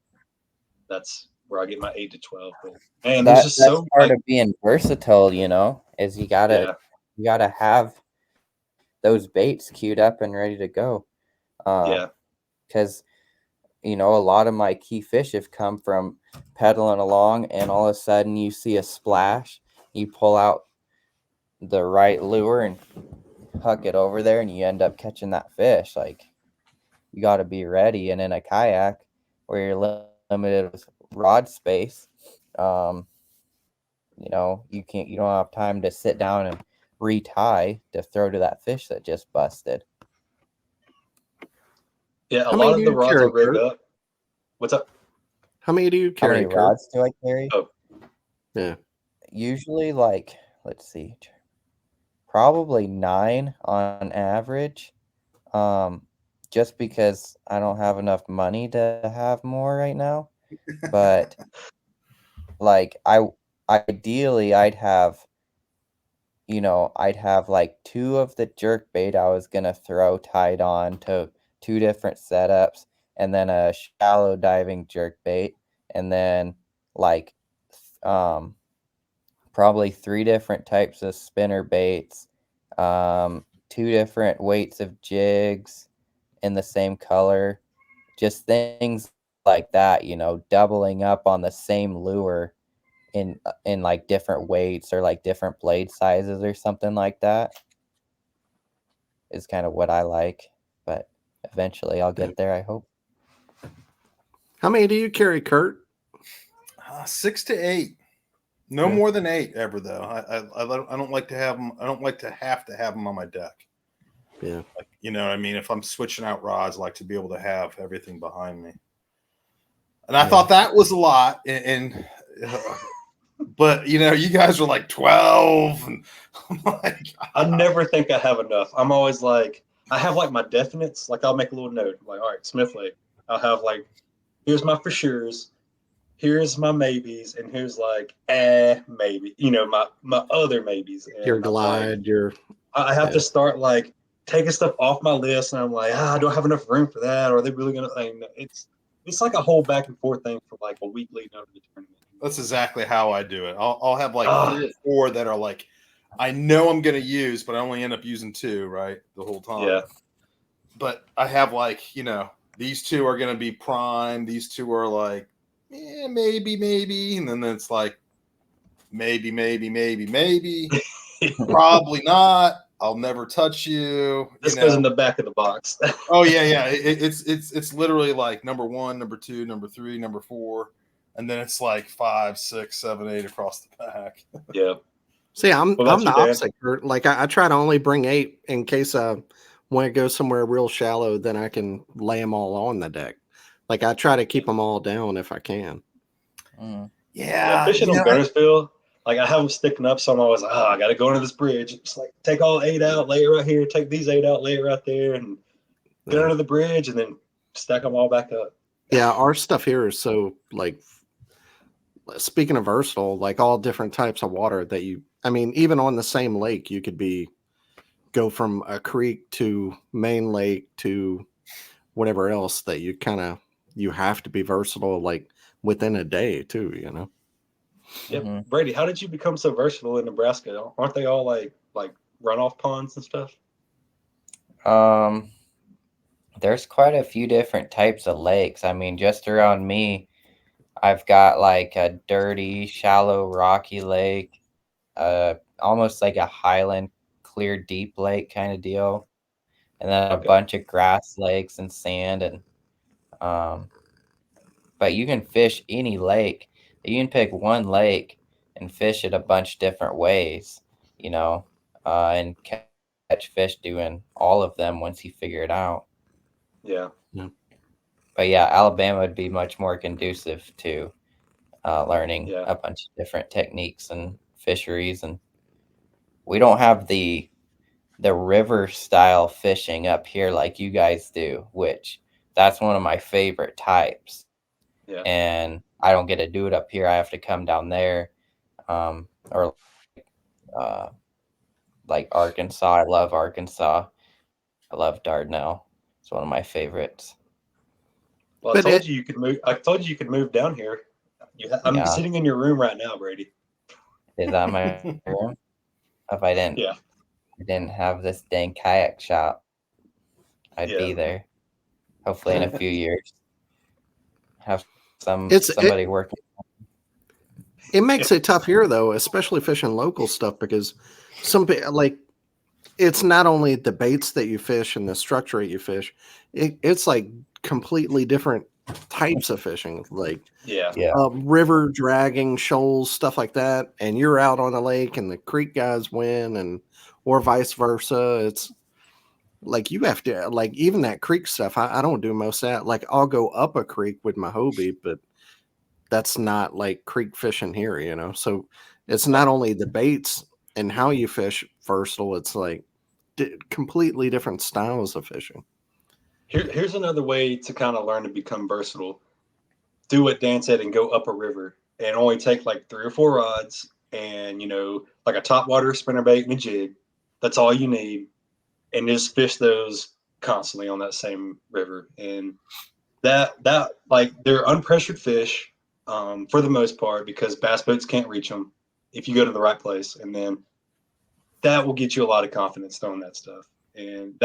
that's where I get my 8 to 12. But man, there's just that's part of being versatile, is you gotta have those baits queued up and ready to go. Because a lot of my key fish have come from pedaling along, and all of a sudden you see a splash, you pull out the right lure and hook it over there, and you end up catching that fish. Like, you got to be ready. And in a kayak where you're limited with rod space, you don't have time to sit down and retie to throw to that fish that just busted. Yeah, a lot of the rods are rigged up. What's up? How many do you carry? How many rods do I carry? Oh. Yeah. Usually, like, let's see, probably 9 on average. Just because I don't have enough money to have more right now. But like, ideally I'd have like 2 of the jerk bait I was gonna throw tied on to 2 different setups, and then a shallow diving jerk bait, and then like probably 3 different types of spinner baits, 2 different weights of jigs in the same color, just things like that, doubling up on the same lure in like different weights or like different blade sizes or something like that is kind of what I like. But eventually I'll get there, I hope. How many do you carry, Kurt? 6 to 8. No more than 8 ever, though. I don't like to have them. I don't like to have them on my deck. Yeah. Like, you know what I mean? If I'm switching out rods, I like to be able to have everything behind me. And I thought that was a lot. But, you guys are like 12. And I'm like, I never think I have enough. I'm always like, I have like my definites. Like, I'll make a little note. I'm like, all right, Smith Lake. I'll have like, here's my for sures. Here's my maybes, and here's like, maybe, my other maybes. And your glide, I have to start like taking stuff off my list, and I'm like, I don't have enough room for that. Or are they really gonna? It's like a whole back and forth thing for like a week leading up to the tournament. That's exactly how I do it. I'll have like 3 or 4 that are like, I know I'm gonna use, but I only end up using 2, right, the whole time. Yeah. But I have like, these two are going to be prime. These two are like, maybe. And then it's like, maybe. Probably not. I'll never touch you. This goes in the back of the box. Oh yeah. It's literally like number 1, number 2, number 3, number 4, and then it's like 5, 6, 7, 8 across the back. Yeah. See, I'm Well, that's the your dad. opposite, Kurt. Like I try to only bring 8 in case when it goes somewhere real shallow, then I can lay them all on the deck. Like I try to keep them all down if I can. Yeah, fishing on Gunnersville, like I have them sticking up, so I'm always like, I got to go into this bridge. It's like take all 8 out, lay it right here. Take these 8 out, lay it right there, and get under the bridge, and then stack them all back up. Yeah, our stuff here is so like. Speaking of versatile, like all different types of water that even on the same lake, you could go from a creek to main lake to whatever else that you have to be versatile, like within a day too, Yeah. Brady, how did you become so versatile in Nebraska? Aren't they all like runoff ponds and stuff? There's quite a few different types of lakes. I mean, just around me, I've got like a dirty, shallow, rocky lake, almost like a highland, clear, deep lake kind of deal, and then a bunch of grass lakes and sand. And but you can fish any lake. You can pick one lake and fish it a bunch of different ways, and catch fish doing all of them once you figure it out. Yeah. But yeah, Alabama would be much more conducive to learning a bunch of different techniques and fisheries, and we don't have the river style fishing up here like you guys do, which that's one of my favorite types. Yeah. And I don't get to do it up here. I have to come down there, or like Arkansas. I love Arkansas. I love Dardanelle. It's one of my favorites. Well, I told you could move. I told you could move down here. I'm sitting in your room right now, Brady. Is that my room? If I didn't have this dang kayak shop, I'd be there. Hopefully in a few years. Have somebody working. It makes it tough here though, especially fishing local stuff, because it's not only the baits that you fish and the structure that you fish, it's like completely different types of fishing, like river dragging, shoals, stuff like that, and you're out on the lake and the creek guys win, or vice versa. It's like you have to, like, even that creek stuff, I don't do most of that. Like I'll go up a creek with my Hobie, but that's not like creek fishing here, so it's not only the baits and how you fish versatile, it's like completely different styles of fishing. Here's another way to kind of learn to become versatile. Do what Dan said and go up a river and only take like 3 or 4 rods and, like a topwater spinnerbait and a jig. That's all you need. And just fish those constantly on that same river. And that like they're unpressured fish for the most part, because bass boats can't reach them if you go to the right place. And then that will get you a lot of confidence throwing that stuff. And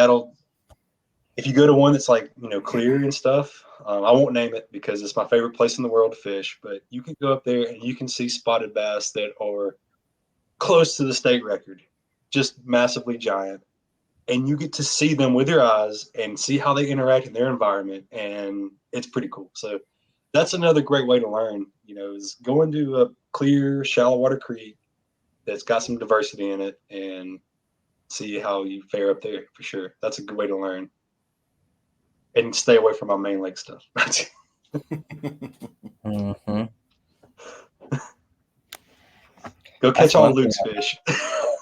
if you go to one that's like, clear and stuff, I won't name it because it's my favorite place in the world to fish, but you can go up there and you can see spotted bass that are close to the state record, just massively giant. And you get to see them with your eyes and see how they interact in their environment. And it's pretty cool. So that's another great way to learn, is go into a clear, shallow water creek that's got some diversity in it and see how you fare up there for sure. That's a good way to learn. And stay away from my main lake stuff. Go catch all Luke's fish.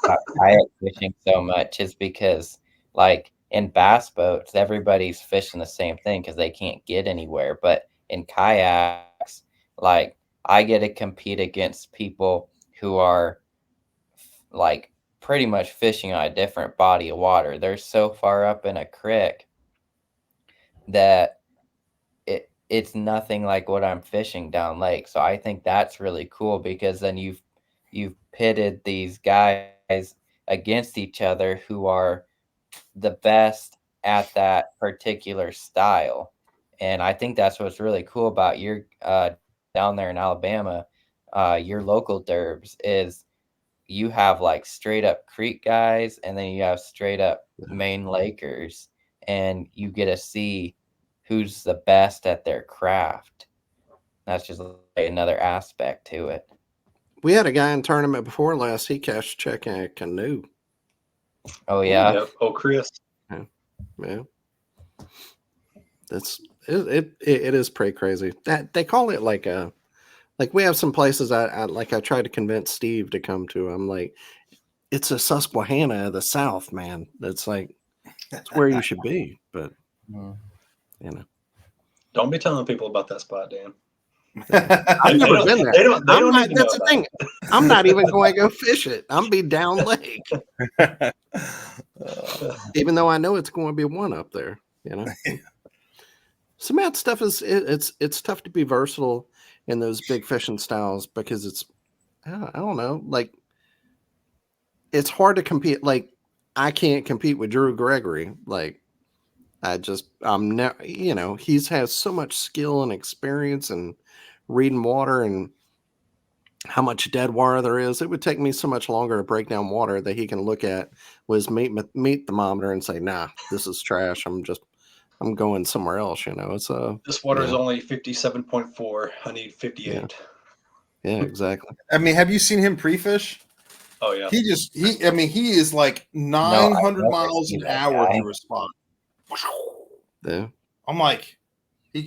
Kayak fishing so much is because, like, in bass boats, everybody's fishing the same thing because they can't get anywhere. But in kayaks, like, I get to compete against people who are like pretty much fishing on a different body of water. They're so far up in a creek that it's nothing like what I'm fishing down lake. So I think that's really cool, because then you've pitted these guys against each other who are the best at that particular style. And I think that's what's really cool about your down there in Alabama, your local derbs, is you have like straight up creek guys, and then you have straight up main lakers, and you get to see who's the best at their craft. That's just like another aspect to it. We had a guy in tournament before last. He cashed a check in a canoe. Oh yeah. Yep. Oh, Chris. Yeah, that's it is pretty crazy. That they call it like we have some places I tried to convince Steve to come to. I'm like, it's a Susquehanna of the South, man. It's like it's where you should be, but you know. Don't be telling people about that spot, Dan. I've never been there. They don't need to that's know the thing. I'm not even going to go fish it. I'm be down lake. Even though I know it's going to be one up there, you know. Some of that stuff is it's tough to be versatile in those big fishing styles because it's I don't know, like it's hard to compete. Like I can't compete with Drew Gregory. Like I'm never, you know, he's has so much skill and experience and reading water and how much dead water there is. It would take me so much longer to break down water that he can look at with his meat thermometer and say, nah, this is trash. I'm going somewhere else. You know, it's this water is only 57.4. I need 58. Yeah, exactly. I mean, have you seen him pre-fish? Oh yeah. He is like 900 miles an hour through a spot. Yeah. I'm like,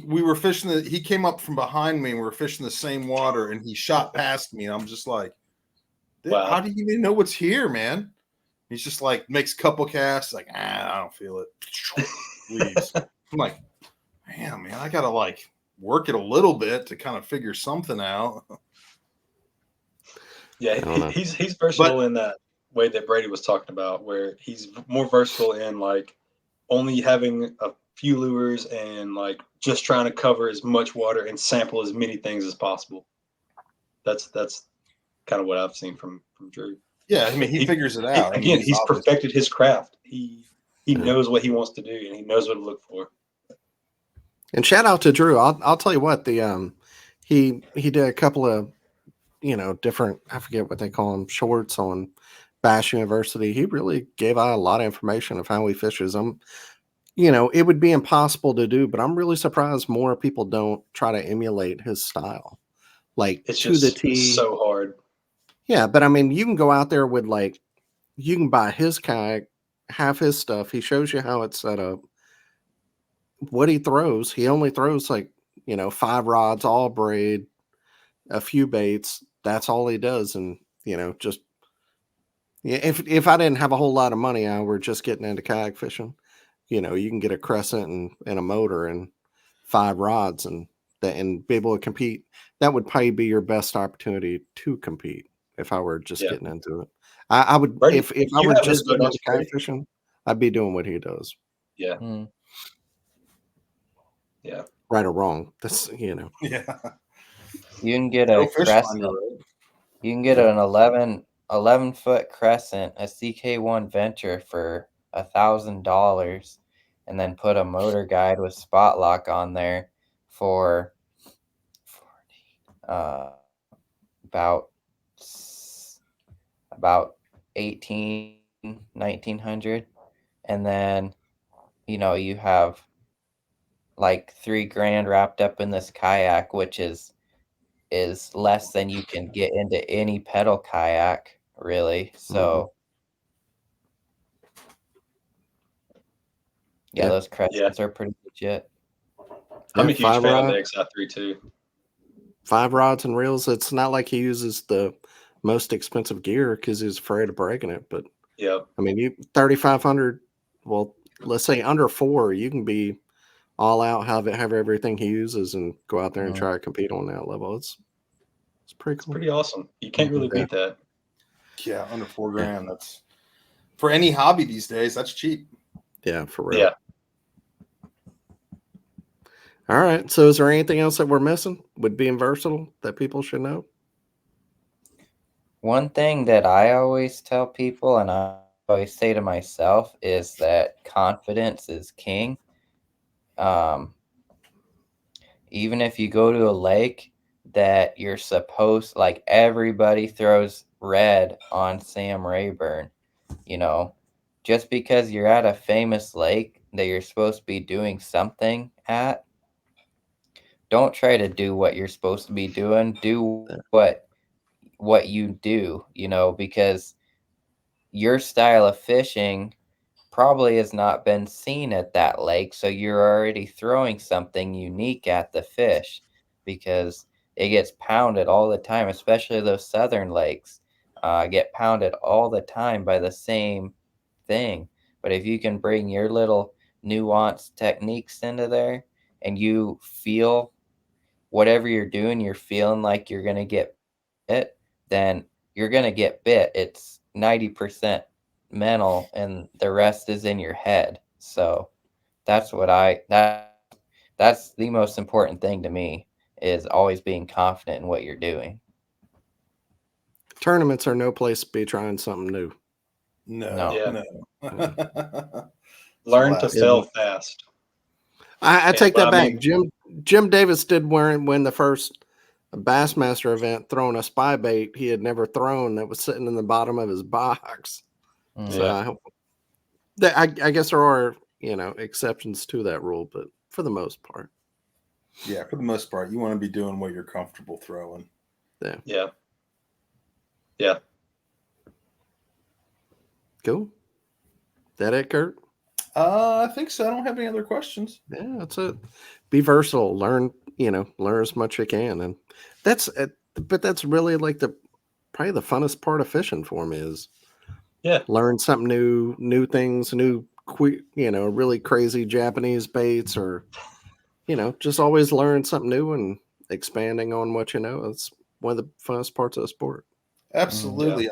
we were fishing. He came up from behind me and we were fishing the same water and he shot past me. And I'm just like, wow. How do you even know what's here, man? He's just like, makes a couple casts, like, I don't feel it. Leaves. I'm like, man, I got to like work it a little bit to kind of figure something out. Yeah, he's versatile in that way that Brady was talking about, where he's more versatile in like only having a few lures and like just trying to cover as much water and sample as many things as possible. That's kind of what I've seen from Drew. Yeah, I mean, he figures it out. Again, he's perfected his craft. He knows what he wants to do and he knows what to look for. And shout out to Drew. I'll tell you what, the he did a couple of, you know, different, I forget what they call them, shorts on Bass University. He really gave out a lot of information of how he fishes. You know, it would be impossible to do, but I'm really surprised more people don't try to emulate his style. Like it's to the T. It's so hard. Yeah, but I mean, you can go out there with like, you can buy his kayak, have his stuff. He shows you how it's set up. What he throws, he only throws like, you know, 5 rods, all braid, a few baits. That's all he does. And, you know, just, if I didn't have a whole lot of money, I were just getting into kayak fishing, you know, you can get a crescent and a motor and 5 rods and be able to compete. That would probably be your best opportunity to compete if I were just getting into it. I would, Brady, if I were just getting into kayak fishing, I'd be doing what he does. Yeah. Yeah. Right or wrong. That's, you know. Yeah. You can get a crescent. You can get an 11-foot crescent, a CK1 Venture for $1,000, and then put a motor guide with spot lock on there for about 1900, and then, you know, you have like $3,000 wrapped up in this kayak, which is less than you can get into any pedal kayak, really. So those crescents are pretty legit. I'm a huge fan of the XI3 too. 5 rods and reels. It's not like he uses the most expensive gear because he's afraid of breaking it. But yeah, I mean, you 3,500. Well, let's say under 4, you can be all out, have everything he uses, and go out there and try to compete on that level. It's pretty cool. It's pretty awesome. You can't really beat that. Yeah, under $4,000. That's for any hobby these days. That's cheap. Yeah, for real. Yeah. All right. So is there anything else that we're missing with being versatile that people should know? One thing that I always tell people, and I always say to myself, is that confidence is king. even if you go to a lake that you're supposed, like everybody throws red on Sam Rayburn, you know, just because you're at a famous lake that you're supposed to be doing something at, don't try to do what you're supposed to be doing. Do what you do, because your style of fishing probably has not been seen at that lake, so you're already throwing something unique at the fish because it gets pounded all the time, especially those southern lakes get pounded all the time by the same thing. But if you can bring your little nuanced techniques into there and you feel whatever you're doing, you're feeling like you're going to get bit, then you're going to get bit. It's 90% mental and the rest is in your head. So that's that's the most important thing to me, is always being confident in what you're doing. Tournaments are no place to be trying something new. No. Learn to fail fast. I take that back. mean, Jim Davis did win the first Bassmaster event throwing a spy bait he had never thrown that was sitting in the bottom of his box. So I guess there are, exceptions to that rule, but for the most part. Yeah, for the most part, you want to be doing what you're comfortable throwing. Yeah. Cool. That it, Kurt? I think so. I don't have any other questions. Yeah, that's it. Be versatile. Learn as much as you can, and that's it. But that's really like probably the funnest part of fishing for me is learn something new things, really crazy Japanese baits, or just always learn something new and expanding on what you know. It's one of the funnest parts of the sport. Absolutely.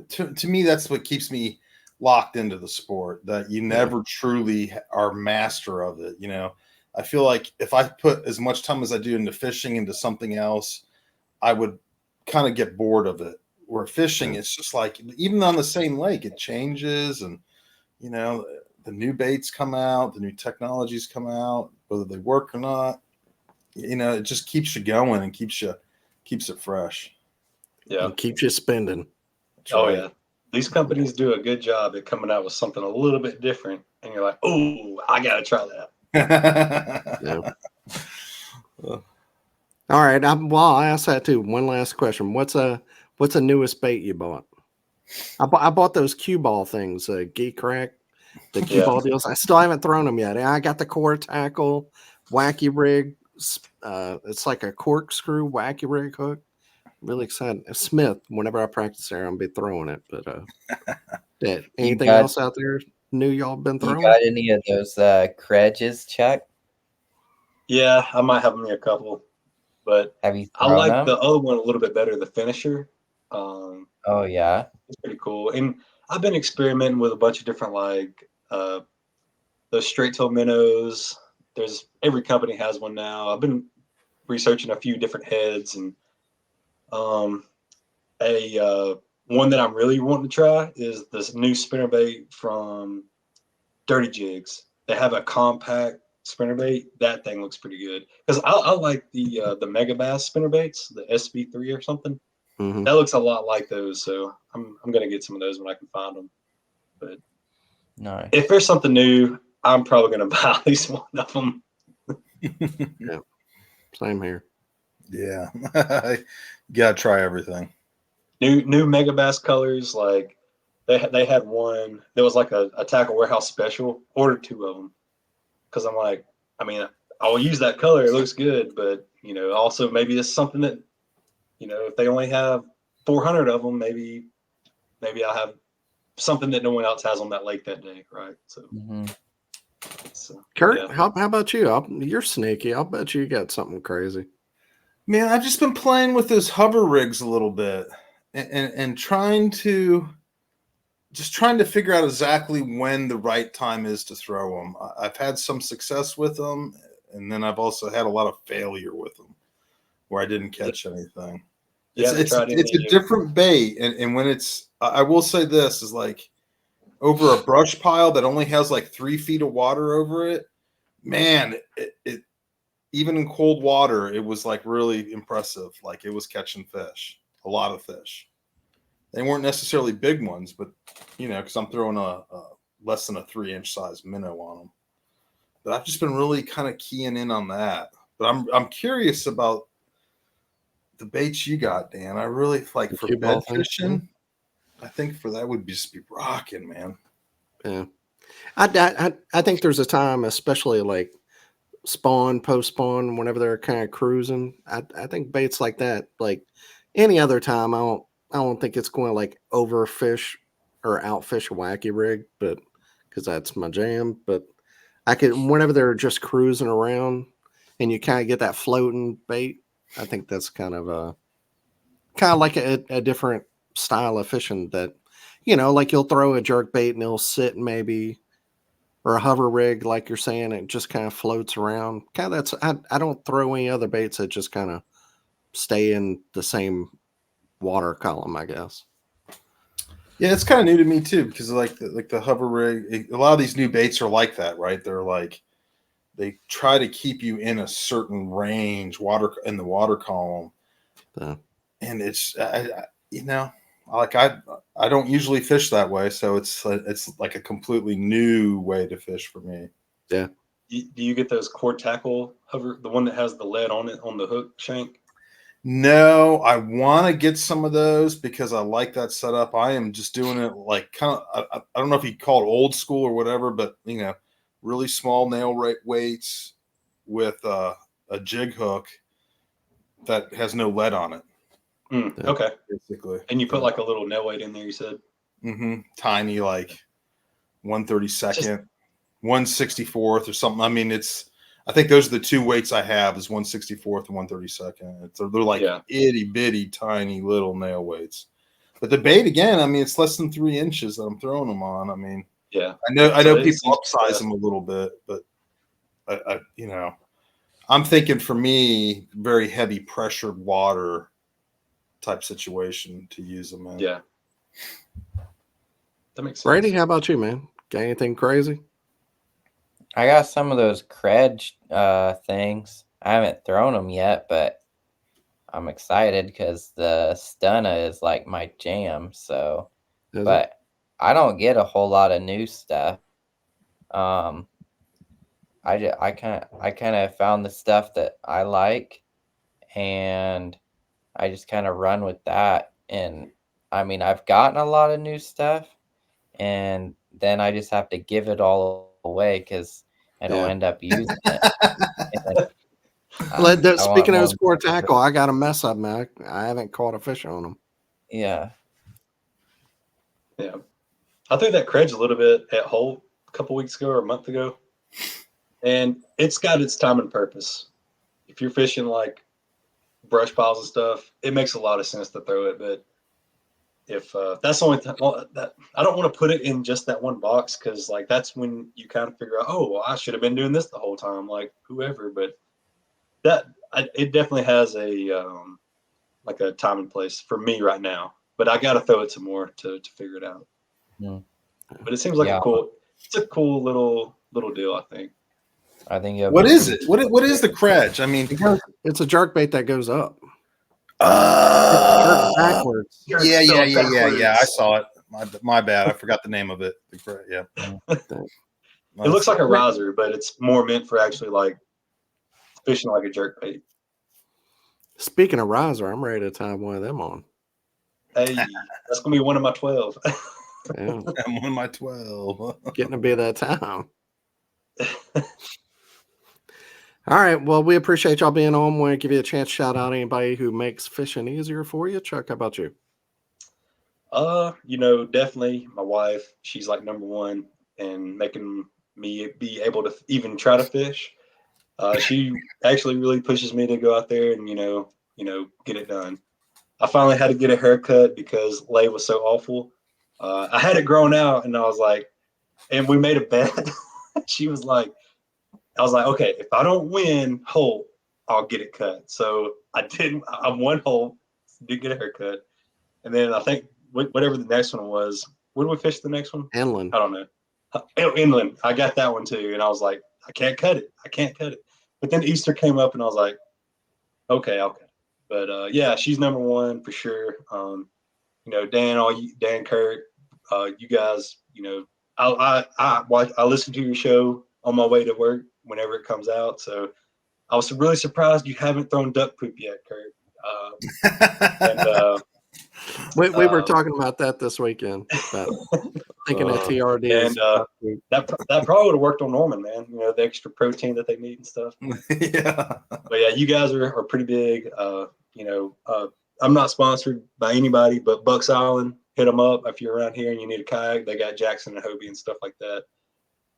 To me, that's what keeps me locked into the sport, that you never truly are master of it. I feel like if I put as much time as I do into fishing into something else, I would kind of get bored of it. Where fishing, it's just like, even on the same lake, it changes, and the new baits come out, the new technologies come out, whether they work or not. It just keeps you going and keeps it fresh. Yeah, and keeps you spending. Yeah, these companies do a good job at coming out with something a little bit different, and you're like, oh, I gotta try that. All right. I'll ask that too. One last question. What's the newest bait you bought? I bought those cue ball things, Geek Crack, the cue ball deals. I still haven't thrown them yet. I got the core tackle, wacky rig. It's like a corkscrew wacky rig hook. Really excited. Smith, whenever I practice there, I'll be throwing it. But anything else out there new y'all been throwing? You got any of those Kredges, Chuck? Yeah, I might have me a couple, but have you? I like the other one a little bit better, the finisher. Oh yeah, it's pretty cool. And I've been experimenting with a bunch of different those straight tail minnows. Every company has one now. I've been researching a few different heads, and one that I'm really wanting to try is this new spinnerbait from Dirty Jigs. They have a compact spinnerbait. That thing looks pretty good, because I like the Mega Bass spinnerbaits, the SB3 or something. Mm-hmm. That looks a lot like those, so I'm gonna get some of those when I can find them. But nice. If there's something new, I'm probably gonna buy at least one of them. Yeah, same here. Yeah, you gotta try everything. New Mega Bass colors, like they had one that was like a Tackle Warehouse special. Ordered 2 of them because I'm like, I'll use that color. It looks good, but also maybe it's something that if they only have 400 of them, maybe I'll have something that no one else has on that lake that day, right? So, Kurt, how about you? You're sneaky. I'll bet you got something crazy. Man, I've just been playing with those hover rigs a little bit, and trying to figure out exactly when the right time is to throw them. I've had some success with them, and then I've also had a lot of failure with them where I didn't catch anything. It's a different bait, and when I will say this is like over a brush pile that only has like 3 feet of water over it, man, even in cold water, it was like really impressive. Like it was catching fish, a lot of fish. They weren't necessarily big ones, but because I'm throwing a less than a 3-inch size minnow on them. But I've just been really kind of keying in on that. But I'm curious about the baits you got, Dan. I really like for bed fishing. I think for that would just be rocking, man. Yeah, I think there's a time, especially like spawn, post spawn, whenever they're kind of cruising. I think baits like that, like any other time, I don't think it's going to like overfish or outfish a wacky rig, but because that's my jam. But I could, whenever they're just cruising around and you kind of get that floating bait, I think that's kind of like a different style of fishing that, like you'll throw a jerk bait and it'll sit maybe, or a hover rig, like you're saying, it just kind of floats around. Kind of I don't throw any other baits that just kind of stay in the same water column, I guess. Yeah, it's kind of new to me too, because like the hover rig, a lot of these new baits are like that, right? They're like, they try to keep you in a certain range in the water column. Yeah. And it's I don't usually fish that way, so it's like a completely new way to fish for me. Yeah. Do you get those cord tackle hover, the one that has the lead on it on the hook shank? No, I want to get some of those because I like that setup. I am just doing it like kind of, I don't know if you call it old school or whatever, but really small nail weights with a jig hook that has no lead on it. Okay. Basically. And you put like a little nail weight in there, you said? Mm-hmm. Tiny, like 1/32, 1/64 or something. I mean, I think those are the two weights I have, is 1/64 and 1/32. They're like itty bitty tiny little nail weights. But the bait, again, I mean, it's less than 3 inches that I'm throwing them on. I mean, yeah, I know people upsize them a little bit, but I'm thinking for me, very heavy pressured water type situation to use them in. Yeah. That makes sense. Brady, how about you, man? Got anything crazy? I got some of those credge things. I haven't thrown them yet, but I'm excited because the stunner is like my jam. So, but I don't get a whole lot of new stuff. I kind of found the stuff that I like, and I just kind of run with that. And I mean, I've gotten a lot of new stuff, and then I just have to give it all away because I don't end up using it. Speaking of those core tackle, I got a mess up, man. I haven't caught a fish on them. Yeah. Yeah. I threw that credge a little bit at Holt a couple weeks ago or a month ago, and it's got its time and purpose. If you're fishing like brush piles and stuff, it makes a lot of sense to throw it. But if that's the only time that I don't want to put it in just that one box, because like that's when you kind of figure out, oh, well, I should have been doing this the whole time, like whoever. But it definitely has a like a time and place for me right now. But I got to throw it some more to figure it out. Mm. But it seems like it's a cool little deal, I think. I think what is it? What is the credge? I mean, it's a jerk bait that goes up. Backwards. Yeah. I saw it. My bad. I forgot the name of it. Yeah. It looks like a riser, but it's more meant for actually like fishing like a jerk bait. Speaking of riser, I'm ready to tie one of them on. Hey, that's gonna be one of my 12. Yeah. I'm one of my 12. Getting to be that time. All right. Well, we appreciate y'all being on. Want to give you a chance to shout out anybody who makes fishing easier for you. Chuck, how about you? Definitely my wife. She's like number one and making me be able to even try to fish. She actually really pushes me to go out there and get it done. I finally had to get a haircut because Lay was so awful. I had it grown out, and I was like, and we made a bet. She was like, I was like, okay, if I don't win Holt, I'll get it cut. So I didn't. I won Holt, did get a haircut, and then I think whatever the next one was. When did we fish the next one? Inland. I don't know. Inland. I got that one too, and I was like, I can't cut it. But then Easter came up, and I was like, okay. But yeah, she's number one for sure. Dan, Kurt, you guys, I listen to your show on my way to work whenever it comes out. So I was really surprised you haven't thrown duck poop yet, Kurt. We were talking about that this weekend, about thinking of TRD. And that probably would have worked on Norman, man. The extra protein that they need and stuff. Yeah. But yeah, you guys are pretty big. I'm not sponsored by anybody, but Bucks Island, hit them up if you're around here and you need a kayak. They got Jackson and Hobie and stuff like that.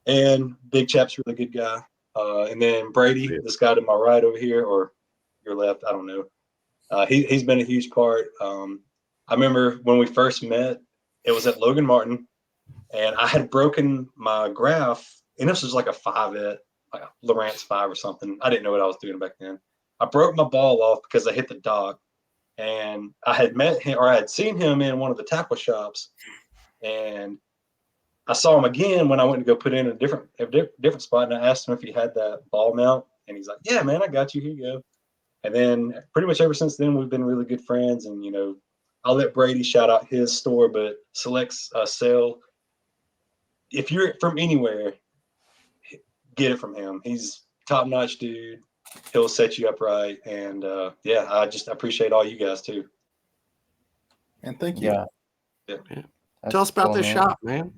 And Big Chap's a really good guy. And then Brady, this guy to my right over here, or your left, I don't know. He's been a huge part. I remember when we first met, it was at Logan Martin, and I had broken my graph, and this was like a 5-et, like a Lowrance 5 or something. I didn't know what I was doing back then. I broke my ball off because I hit the dock, and I had met him, or I had seen him in one of the tackle shops, and I saw him again when I went to go put in a different spot, and I asked him if he had that ball mount, and he's like, "Yeah, man, I got you. Here you go." And then pretty much ever since then, we've been really good friends, and I'll let Brady shout out his store, but Selects Sale. If you're from anywhere, get it from him. He's top-notch dude. He'll set you up right. And yeah, I appreciate all you guys too. And thank you. Yeah. Tell us about this shop, man.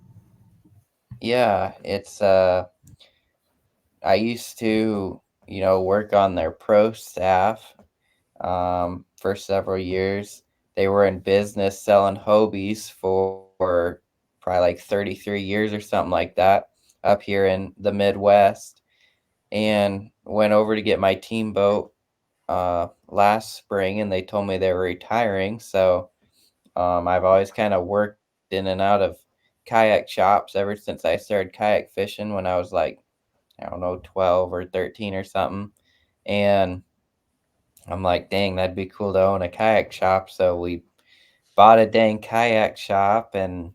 Yeah, it's I used to, work on their pro staff for several years. They were in business selling Hobies for probably like 33 years or something like that up here in the Midwest, and went over to get my team boat last spring, and they told me they were retiring. So I've always kind of worked in and out of kayak shops ever since I started kayak fishing when I was like, I don't know, 12 or 13 or something. And I'm like, dang, that'd be cool to own a kayak shop. So we bought a dang kayak shop, and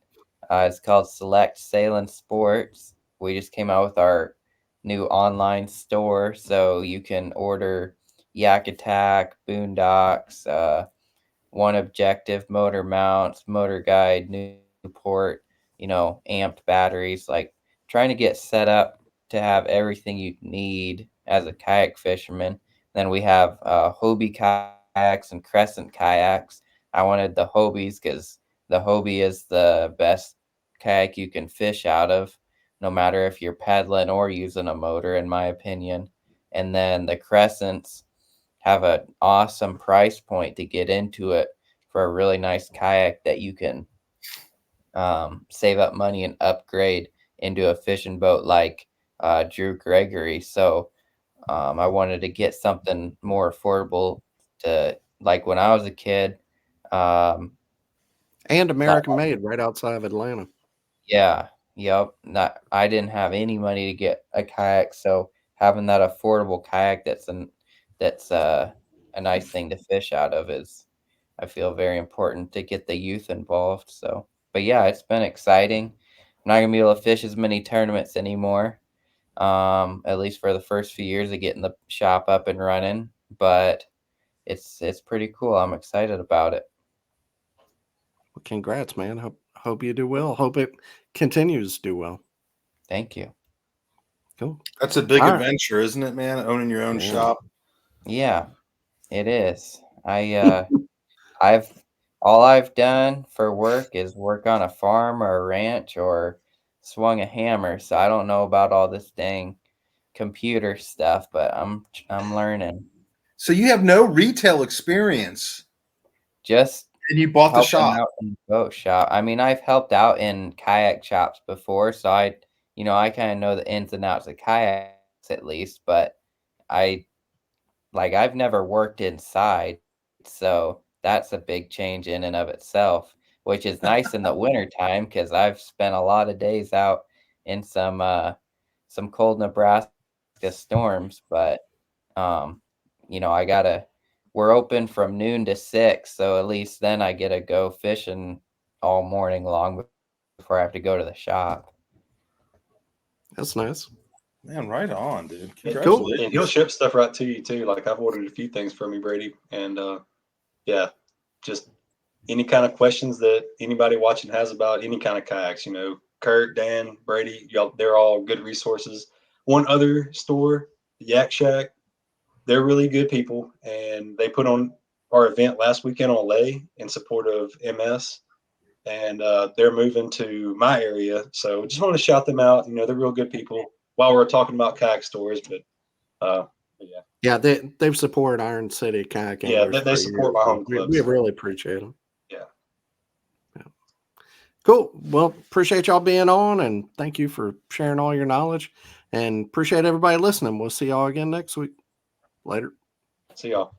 it's called Select Sail & Sports. We just came out with our new online store, so you can order Yak Attack, Boondocks, One Objective motor mounts, Motor Guide, Newport, amped batteries, like trying to get set up to have everything you need as a kayak fisherman. Then we have Hobie kayaks and Crescent kayaks. I wanted the Hobies because the Hobie is the best kayak you can fish out of, no matter if you're pedaling or using a motor, in my opinion. And then the Crescents have an awesome price point to get into it for a really nice kayak that you can save up money and upgrade into a fishing boat like Drew Gregory. So I wanted to get something more affordable to, like when I was a kid. And American made right outside of Atlanta. Yeah. Yep. I didn't have any money to get a kayak, so having that affordable kayak that's a nice thing to fish out of is, I feel, very important to get the youth involved. So, but yeah, it's been exciting. I'm not gonna be able to fish as many tournaments anymore, at least for the first few years of getting the shop up and running. But it's pretty cool. I'm excited about it. Well, congrats, man. Hope you do well. Hope it continues to do well. Thank you. Cool. That's a big adventure, isn't it, man? Owning your own shop. Yeah, it is. I've done for work is work on a farm or a ranch or swung a hammer. So I don't know about all this dang computer stuff, but I'm learning. So you have no retail experience. Just And you bought the shop. Out in the boat shop. I mean, I've helped out in kayak shops before, so I kind of know the ins and outs of kayaks at least, but I've never worked inside, so that's a big change in and of itself, which is nice in the winter time because I've spent a lot of days out in some cold Nebraska storms, but we're open from noon to 6, so at least then I get to go fishing all morning long before I have to go to the shop. That's nice. Man, right on, dude. Cool. Congratulations. And he'll ship stuff right to you too. Like I've ordered a few things from you, Brady. And yeah, just any kind of questions that anybody watching has about any kind of kayaks, Kurt, Dan, Brady, y'all, they're all good resources. One other store, the Yak Shack, they're really good people, and they put on our event last weekend on Lay in support of MS, and they're moving to my area. So just want to shout them out. They're real good people while we're talking about kayak stores, but yeah. Yeah, they've supported Iron City Kayak Anglers. Yeah, they support my home club. We really appreciate them. Yeah. Cool. Well, appreciate y'all being on, and thank you for sharing all your knowledge, and appreciate everybody listening. We'll see y'all again next week. Later. See y'all.